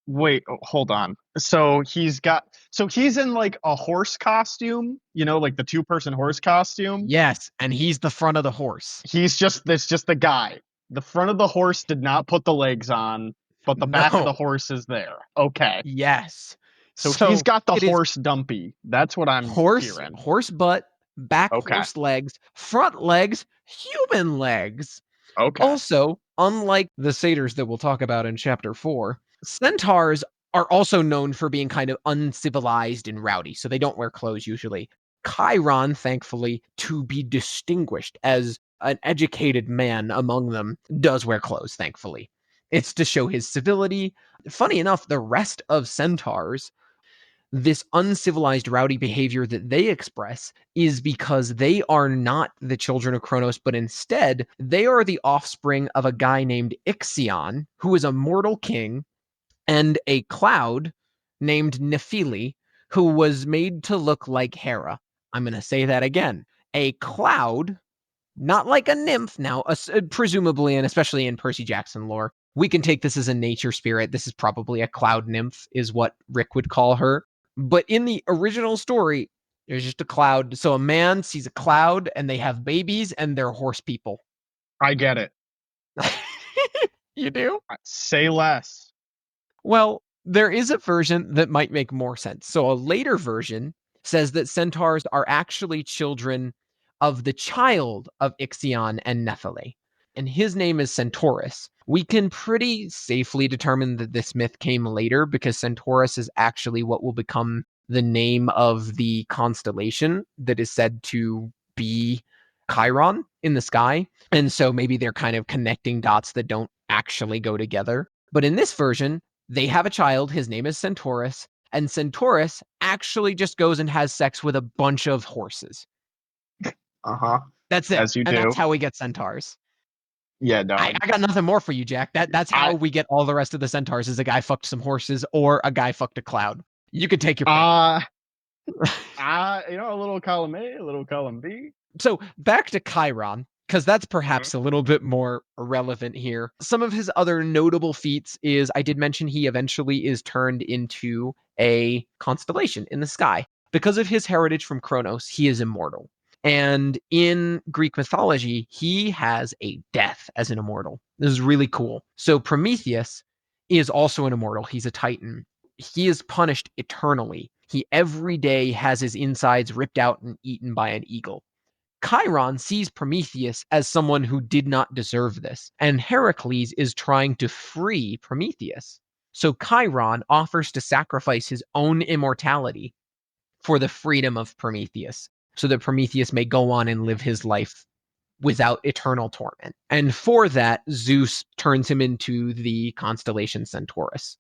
Speaker 2: Wait, hold on. So he's in like a horse costume, like the two-person horse costume.
Speaker 1: Yes, and he's the front of the horse.
Speaker 2: It's just the guy. The front of the horse did not put the legs on, but the back of the
Speaker 1: No.
Speaker 2: horse is there. Okay.
Speaker 1: Yes.
Speaker 2: So he's
Speaker 1: So
Speaker 2: got the
Speaker 1: it is
Speaker 2: horse dumpy. That's what I'm hearing.
Speaker 1: horse butt, back
Speaker 2: Okay.
Speaker 1: horse legs, front legs, human legs.
Speaker 2: Okay.
Speaker 1: Also, unlike the satyrs that we'll talk about in chapter 4, centaurs are also known for being kind of uncivilized and rowdy, so they don't wear clothes usually. Chiron, thankfully, to be distinguished as an educated man among them, does wear clothes, thankfully. It's to show his civility. Funny enough, the rest of centaurs, This uncivilized, rowdy behavior that they express is because they are not the children of Kronos, but instead they are the offspring of a guy named Ixion, who is a mortal king, and a cloud named Nephili, who was made to look like Hera. I'm going to say that again. A cloud, not like a nymph now, presumably, and especially in Percy Jackson lore, we can take this as a nature spirit. This is probably a cloud nymph, is what Rick would call her. But in the original story, there's just a cloud. So a man sees a cloud and they have babies and they're horse people.
Speaker 2: I get it.
Speaker 1: You do?
Speaker 2: Say less.
Speaker 1: Well, there is a version that might make more sense. So a later version says that centaurs are actually children of the child of Ixion and Nephele, and his name is Centaurus. We can pretty safely determine that this myth came later because Centaurus is actually what will become the name of the constellation that is said to be Chiron in the sky. And so maybe they're kind of connecting dots that don't actually go together. But in this version, they have a child. His name is Centaurus. And Centaurus actually just goes and has sex with a bunch of horses.
Speaker 2: Uh-huh.
Speaker 1: That's it.
Speaker 2: As you
Speaker 1: And that's
Speaker 2: do.
Speaker 1: how we get centaurs.
Speaker 2: Yeah,
Speaker 1: I
Speaker 2: dog.
Speaker 1: got nothing more for you, Jack. That's how
Speaker 2: I
Speaker 1: we get all the rest of the centaurs is a guy fucked some horses or a guy fucked a cloud. You could take your pick.
Speaker 2: uh a little column A, a little column B.
Speaker 1: So back to Chiron, because that's
Speaker 2: Mhm.
Speaker 1: perhaps a little bit more relevant here. Some of his other notable feats is I did mention he eventually is turned into a constellation in the sky. Because of his heritage from Kronos, he is immortal. And in Greek mythology, he has a death as an immortal. This is really cool. So Prometheus is also an immortal. He's a titan. He is punished eternally. He every day has his insides ripped out and eaten by an eagle. Chiron sees Prometheus as someone who did not deserve this, and Heracles is trying to free Prometheus. So Chiron offers to sacrifice his own immortality for the freedom of Prometheus, so that Prometheus may go on and live his life without eternal torment. And for that, Zeus turns him into the constellation Centaurus.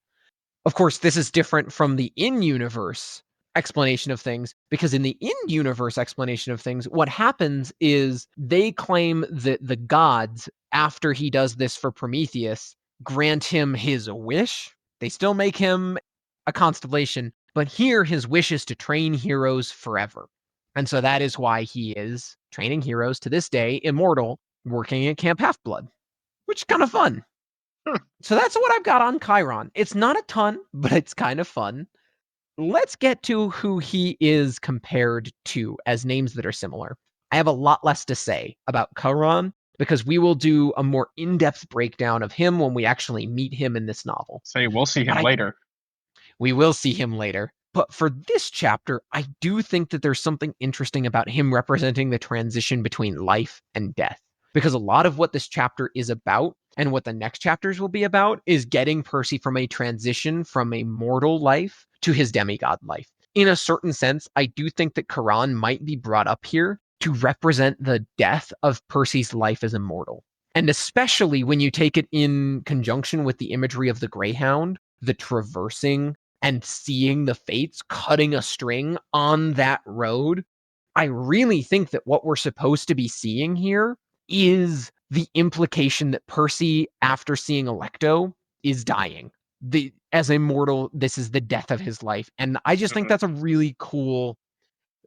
Speaker 1: Of course, this is different from the in universe explanation of things because in the in universe explanation of things, what happens is they claim that the gods, after he does this for Prometheus, grant him his wish. They still make him a constellation, but here his wish is to train heroes forever. And so that is why he is training heroes to this day, immortal, working at Camp Half Blood, which is kind of fun. So that's what I've got on Chiron. It's not a ton, but it's kind of fun. Let's get to who he is compared to as names that are similar. I have a lot less to say about Chiron because we will do a more in-depth breakdown of him when we actually meet him in this novel.
Speaker 2: Say we'll see
Speaker 1: But
Speaker 2: him later.
Speaker 1: we will see him later. But for this chapter, I do think that there's something interesting about him representing the transition between life and death. Because a lot of what this chapter is about and what the next chapters will be about is getting Percy from a transition from a mortal life to his demigod life. In a certain sense, I do think that Chiron might be brought up here to represent the death of Percy's life as immortal. And especially when you take it in conjunction with the imagery of the Greyhound, the traversing and seeing the fates cutting a string on that road, I really think that what we're supposed to be seeing here is the implication that Percy, after seeing Alecto, is dying. As a mortal, this is the death of his life. And I just think
Speaker 2: Mhm.
Speaker 1: that's a really cool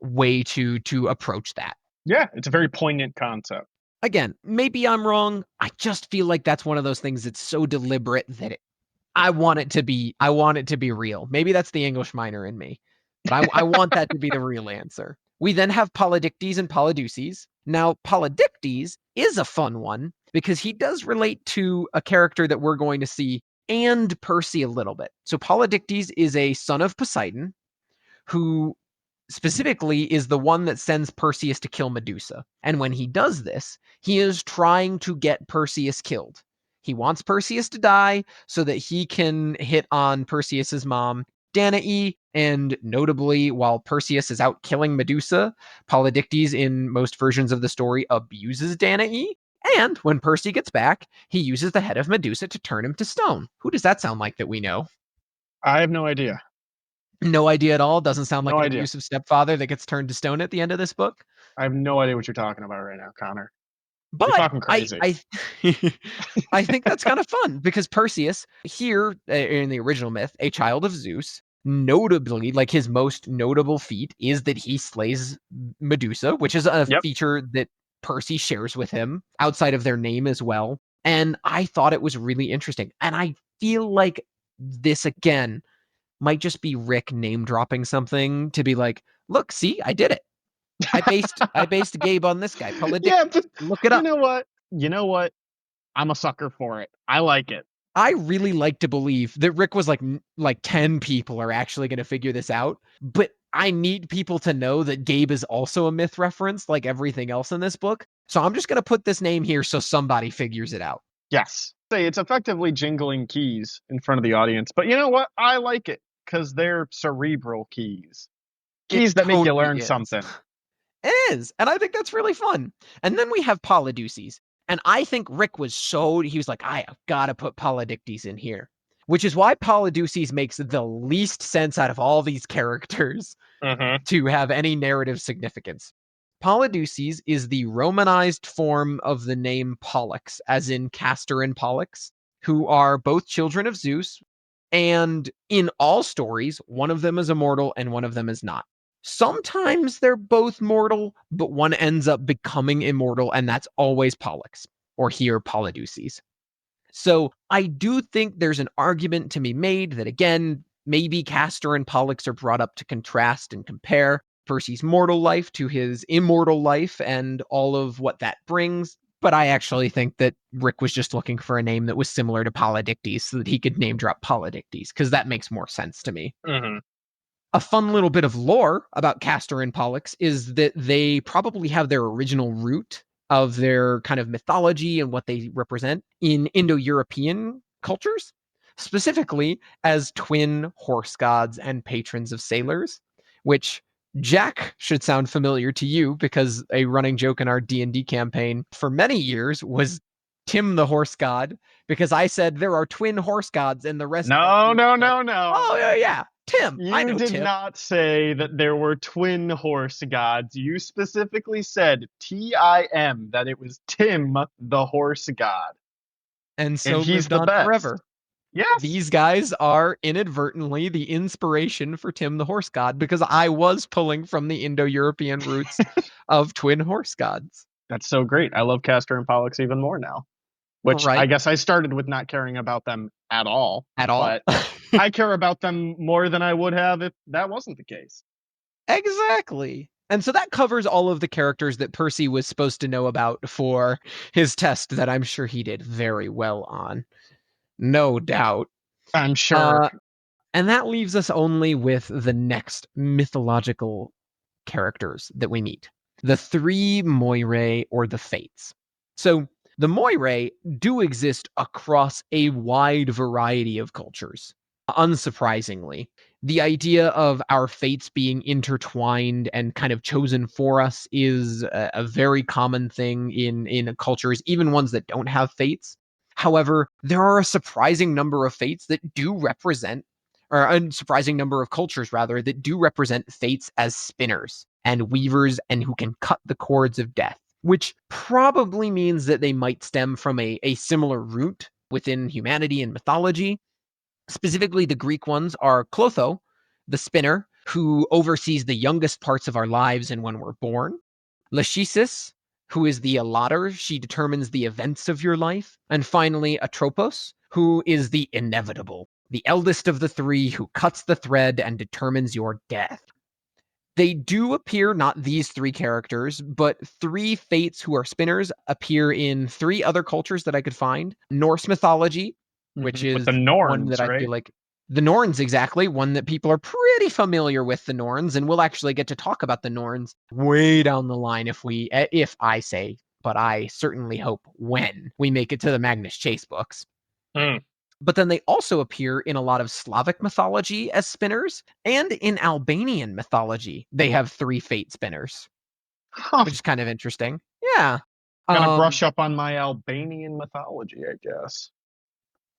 Speaker 1: way to approach that.
Speaker 2: Yeah, it's a very poignant concept.
Speaker 1: Again, maybe I'm wrong. I just feel like that's one of those things that's so deliberate that I want it to be real. Maybe that's the English minor in me, but I want that to be the real answer. We then have Polydictes and Polydeuces. Now, Polydictes is a fun one because he does relate to a character that we're going to see and Percy a little bit. So Polydictes is a son of Poseidon who specifically is the one that sends Perseus to kill Medusa. And when he does this, he is trying to get Perseus killed. He wants Perseus to die so that he can hit on Perseus's mom, Danae, and notably, while Perseus is out killing Medusa, Polydictes, in most versions of the story, abuses Danae. And when Percy gets back, he uses the head of Medusa to turn him to stone. Who does that sound like that we know?
Speaker 2: I have no idea.
Speaker 1: No idea at all. Doesn't sound like
Speaker 2: No
Speaker 1: an
Speaker 2: idea.
Speaker 1: abusive stepfather that gets turned to stone at the end of this book.
Speaker 2: I have no idea what you're talking about right now, Connor. You're
Speaker 1: But
Speaker 2: talking
Speaker 1: I
Speaker 2: crazy.
Speaker 1: I I think that's kind of fun because Perseus here in the original myth, a child of Zeus, notably like his most notable feat is that he slays Medusa, which is a
Speaker 2: Yep.
Speaker 1: feature that Percy shares with him outside of their name as well. And I thought it was really interesting. And I feel like this again might just be Rick name dropping something to be like, look, see, I did it. I based Gabe on this guy,
Speaker 2: Yeah,
Speaker 1: Polydictes.
Speaker 2: but
Speaker 1: Look it
Speaker 2: you
Speaker 1: up.
Speaker 2: know what? You know what? I'm a sucker for it. I like it.
Speaker 1: I really like to believe that Rick was like 10 people are actually going to figure this out, but I need people to know that Gabe is also a myth reference like everything else in this book. So I'm just going to put this name here so somebody figures it out.
Speaker 2: Yes. Say it's effectively jingling keys in front of the audience, but you know what? I like it because they're cerebral keys.
Speaker 1: It
Speaker 2: Keys that make you
Speaker 1: totally
Speaker 2: learn
Speaker 1: is.
Speaker 2: something.
Speaker 1: It is. And I think that's really fun. And then we have Polydeuces. And I think Rick was he was like, I have got to put Polydictes in here, which is why Polydeuces makes the least sense out of all these characters
Speaker 2: Mm-hmm.
Speaker 1: to have any narrative significance. Polydeuces is the Romanized form of the name Pollux, as in Castor and Pollux, who are both children of Zeus. And in all stories, one of them is immortal and one of them is not. Sometimes they're both mortal, but one ends up becoming immortal, and that's always Pollux, or here Polydeuces. So I do think there's an argument to be made that, again, maybe Castor and Pollux are brought up to contrast and compare Percy's mortal life to his immortal life and all of what that brings. But I actually think that Rick was just looking for a name that was similar to Polydictes so that he could name drop Polydictes, because that makes more sense to me.
Speaker 2: Mm-hmm.
Speaker 1: A fun little bit of lore about Castor and Pollux is that they probably have their original root of their kind of mythology and what they represent in Indo-European cultures, specifically as twin horse gods and patrons of sailors, which Jack should sound familiar to you because a running joke in our D&D campaign for many years was Tim the horse god, because I said there are twin horse gods and the rest of our
Speaker 2: No,
Speaker 1: group
Speaker 2: no,
Speaker 1: said,
Speaker 2: no, no.
Speaker 1: "Oh yeah, yeah, Tim. I
Speaker 2: You
Speaker 1: know
Speaker 2: did
Speaker 1: Tim."
Speaker 2: not say that there were twin horse gods. You specifically said Tim, that it was Tim the horse god.
Speaker 1: And
Speaker 2: And
Speaker 1: so
Speaker 2: he's
Speaker 1: lived
Speaker 2: the
Speaker 1: on
Speaker 2: best.
Speaker 1: forever.
Speaker 2: Yes.
Speaker 1: These guys are inadvertently the inspiration for Tim the horse god because I was pulling from the Indo-European roots of twin horse gods.
Speaker 2: That's so great. I love Castor and Pollux even more now. Which I
Speaker 1: Right?
Speaker 2: guess I started with not caring about them at all,
Speaker 1: At all.
Speaker 2: but I care about them more than I would have if that wasn't the case.
Speaker 1: Exactly. And so that covers all of the characters that Percy was supposed to know about for his test that I'm sure he did very well on. No doubt.
Speaker 2: I'm sure.
Speaker 1: Uh, and that leaves us only with the next mythological characters that we meet, the three Moirae or the Fates. So the Moirae do exist across a wide variety of cultures. Unsurprisingly, the idea of our fates being intertwined and kind of chosen for us is a very common thing in cultures, even ones that don't have fates. However, there are a surprising number of fates that do represent, or a surprising number of cultures rather, that do represent fates as spinners and weavers and who can cut the cords of death, which probably means that they might stem from a similar root within humanity and mythology. Specifically, the Greek ones are Clotho, the spinner, who oversees the youngest parts of our lives and when we're born. Lachesis, who is the allotter, she determines the events of your life. And finally, Atropos, who is the inevitable, the eldest of the three who cuts the thread and determines your death. They do appear, not these three characters, but three fates who are spinners appear in three other cultures that I could find. Norse mythology, which
Speaker 2: With the
Speaker 1: is one that
Speaker 2: Norns,
Speaker 1: I feel
Speaker 2: right?
Speaker 1: like the Norns, exactly, one that people are pretty familiar with the Norns, and we'll actually get to talk about the Norns way down the line if I say, but I certainly hope when we make it to the Magnus Chase books.
Speaker 2: Hmm.
Speaker 1: But then they also appear in a lot of Slavic mythology as spinners, and in Albanian mythology, they have three fate spinners,
Speaker 2: Huh.
Speaker 1: which is kind of interesting. Yeah.
Speaker 2: Gonna
Speaker 1: Um,
Speaker 2: brush up on my Albanian mythology, I guess.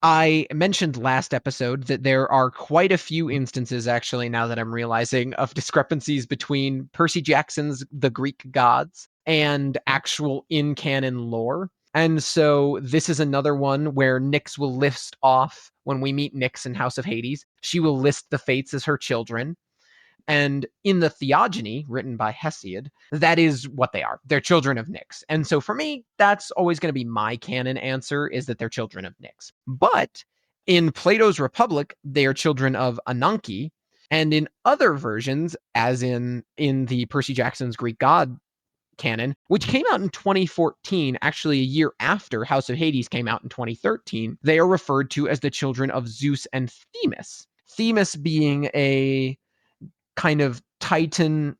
Speaker 1: I mentioned last episode that there are quite a few instances, actually, now that I'm realizing, of discrepancies between Percy Jackson's The Greek Gods and actual in-canon lore. And so this is another one where Nyx will list off, when we meet Nyx in House of Hades, she will list the Fates as her children. And in the Theogony, written by Hesiod, that is what they are. They're children of Nyx. And so for me, that's always going to be my canon answer, is that they're children of Nyx. But in Plato's Republic, they are children of Ananke. And in other versions, as in the Percy Jackson's Greek God canon, which came out in 2014, actually a year after House of Hades came out in 2013, they are referred to as the children of Zeus and Themis. Themis being a kind of Titan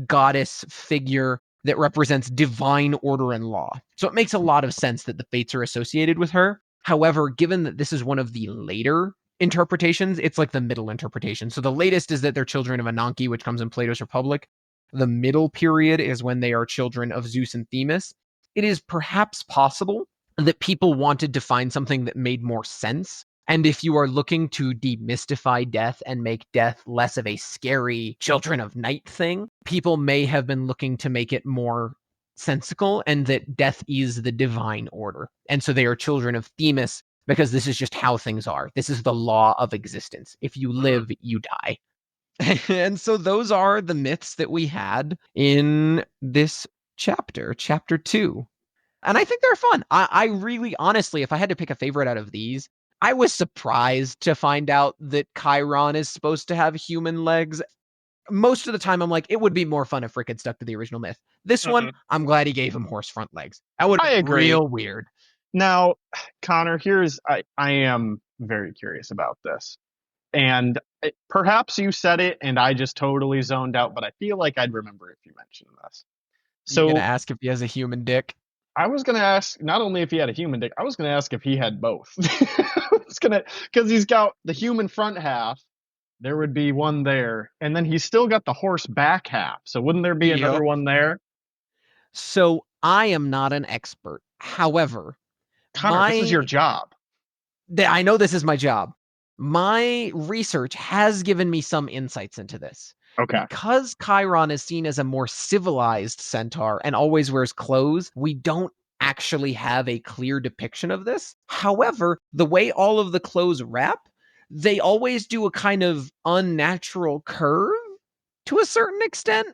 Speaker 1: goddess figure that represents divine order and law. So it makes a lot of sense that the Fates are associated with her. However, given that this is one of the later interpretations, it's like the middle interpretation. So the latest is that they're children of Ananke, which comes in Plato's Republic. The middle period is when they are children of Zeus and Themis. It is perhaps possible that people wanted to find something that made more sense. And if you are looking to demystify death and make death less of a scary children of night thing, people may have been looking to make it more sensical, and that death is the divine order. And so they are children of Themis because this is just how things are. This is the law of existence. If you live, you die. And so those are the myths that we had in this chapter, chapter 2. And I think they're fun. I really, honestly, if I had to pick a favorite out of these, I was surprised to find out that Chiron is supposed to have human legs. Most of the time, I'm like, it would be more fun if Rick had stuck to the original myth. This one,
Speaker 2: Mhm.
Speaker 1: I'm glad he gave him horse front legs. That would
Speaker 2: I
Speaker 1: have been
Speaker 2: agree.
Speaker 1: real weird.
Speaker 2: Now, Connor, I am very curious about this. And perhaps you said it and I just totally zoned out, but I feel like I'd remember if you mentioned this.
Speaker 1: You gonna
Speaker 2: So
Speaker 1: ask if he has a human dick?
Speaker 2: I was gonna ask not only if he had a human dick, I was gonna ask if he had both. It's gonna because he's got the human front half, there would be one there, and then he's still got the horse back half. So wouldn't there be
Speaker 1: Yep.
Speaker 2: another one there?
Speaker 1: So I am not an expert. However,
Speaker 2: Connor, this is
Speaker 1: my
Speaker 2: your job.
Speaker 1: I know this is my job. My research has given me some insights into this.
Speaker 2: Okay.
Speaker 1: Because Chiron is seen as a more civilized centaur and always wears clothes, we don't actually have a clear depiction of this. However, the way all of the clothes wrap, they always do a kind of unnatural curve to a certain extent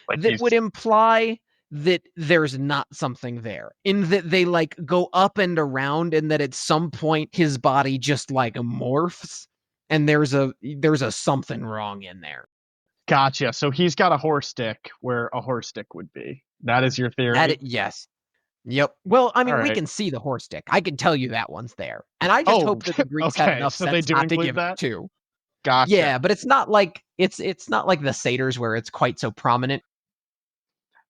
Speaker 2: Like
Speaker 1: that
Speaker 2: he's
Speaker 1: would imply that there's not something there, in that they like go up and around, and that at some point his body just like morphs, and there's a something wrong in there.
Speaker 2: gotcha. So he's got a horse dick where a horse dick would be. That is your theory?
Speaker 1: Yes. Yep. Well, I
Speaker 2: All
Speaker 1: mean, we
Speaker 2: right.
Speaker 1: can see the horse dick. I can tell you that one's there. And I just
Speaker 2: Oh,
Speaker 1: hope that the Greeks had
Speaker 2: okay.
Speaker 1: enough
Speaker 2: So they
Speaker 1: sense
Speaker 2: do
Speaker 1: not to
Speaker 2: include
Speaker 1: give it
Speaker 2: that?
Speaker 1: two.
Speaker 2: Gotcha.
Speaker 1: Yeah, but it's not like it's not like the satyrs where it's quite so prominent.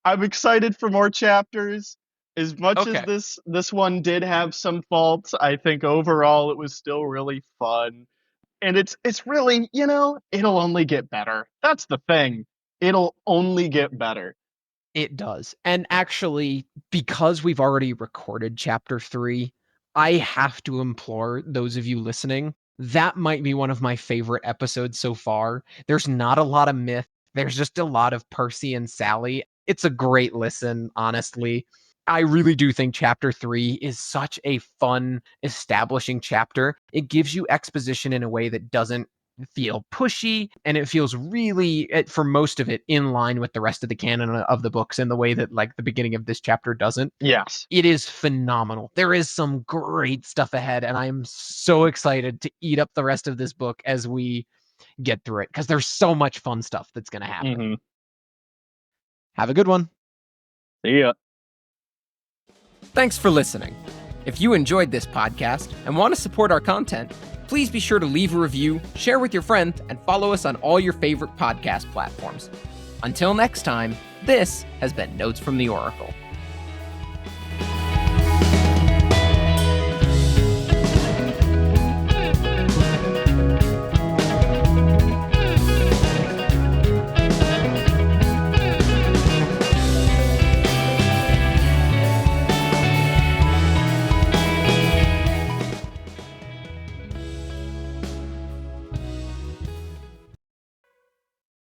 Speaker 2: I'm excited for more chapters. As much as
Speaker 1: Okay.
Speaker 2: this one did have some faults, I think overall it was still really fun. And it's really, it'll only get better. That's the thing. It'll only get better.
Speaker 1: It does. And actually, because we've already recorded chapter 3, I have to implore those of you listening, that might be one of my favorite episodes so far. There's not a lot of myth. There's just a lot of Percy and Sally. It's a great listen, honestly. I really do think chapter 3 is such a fun establishing chapter. It gives you exposition in a way that doesn't feel pushy, and it feels really, for most of it, in line with the rest of the canon of the books in the way that like the beginning of this chapter doesn't.
Speaker 2: Yes.
Speaker 1: It is phenomenal. There is some great stuff ahead, and I'm so excited to eat up the rest of this book as we get through it, because there's so much fun stuff that's going to happen.
Speaker 2: Mm-hmm.
Speaker 1: Have a good one.
Speaker 2: See ya.
Speaker 1: Thanks for listening. If you enjoyed this podcast and want to support our content, please be sure to leave a review, share with your friends, and follow us on all your favorite podcast platforms. Until next time, this has been Notes from the Oracle.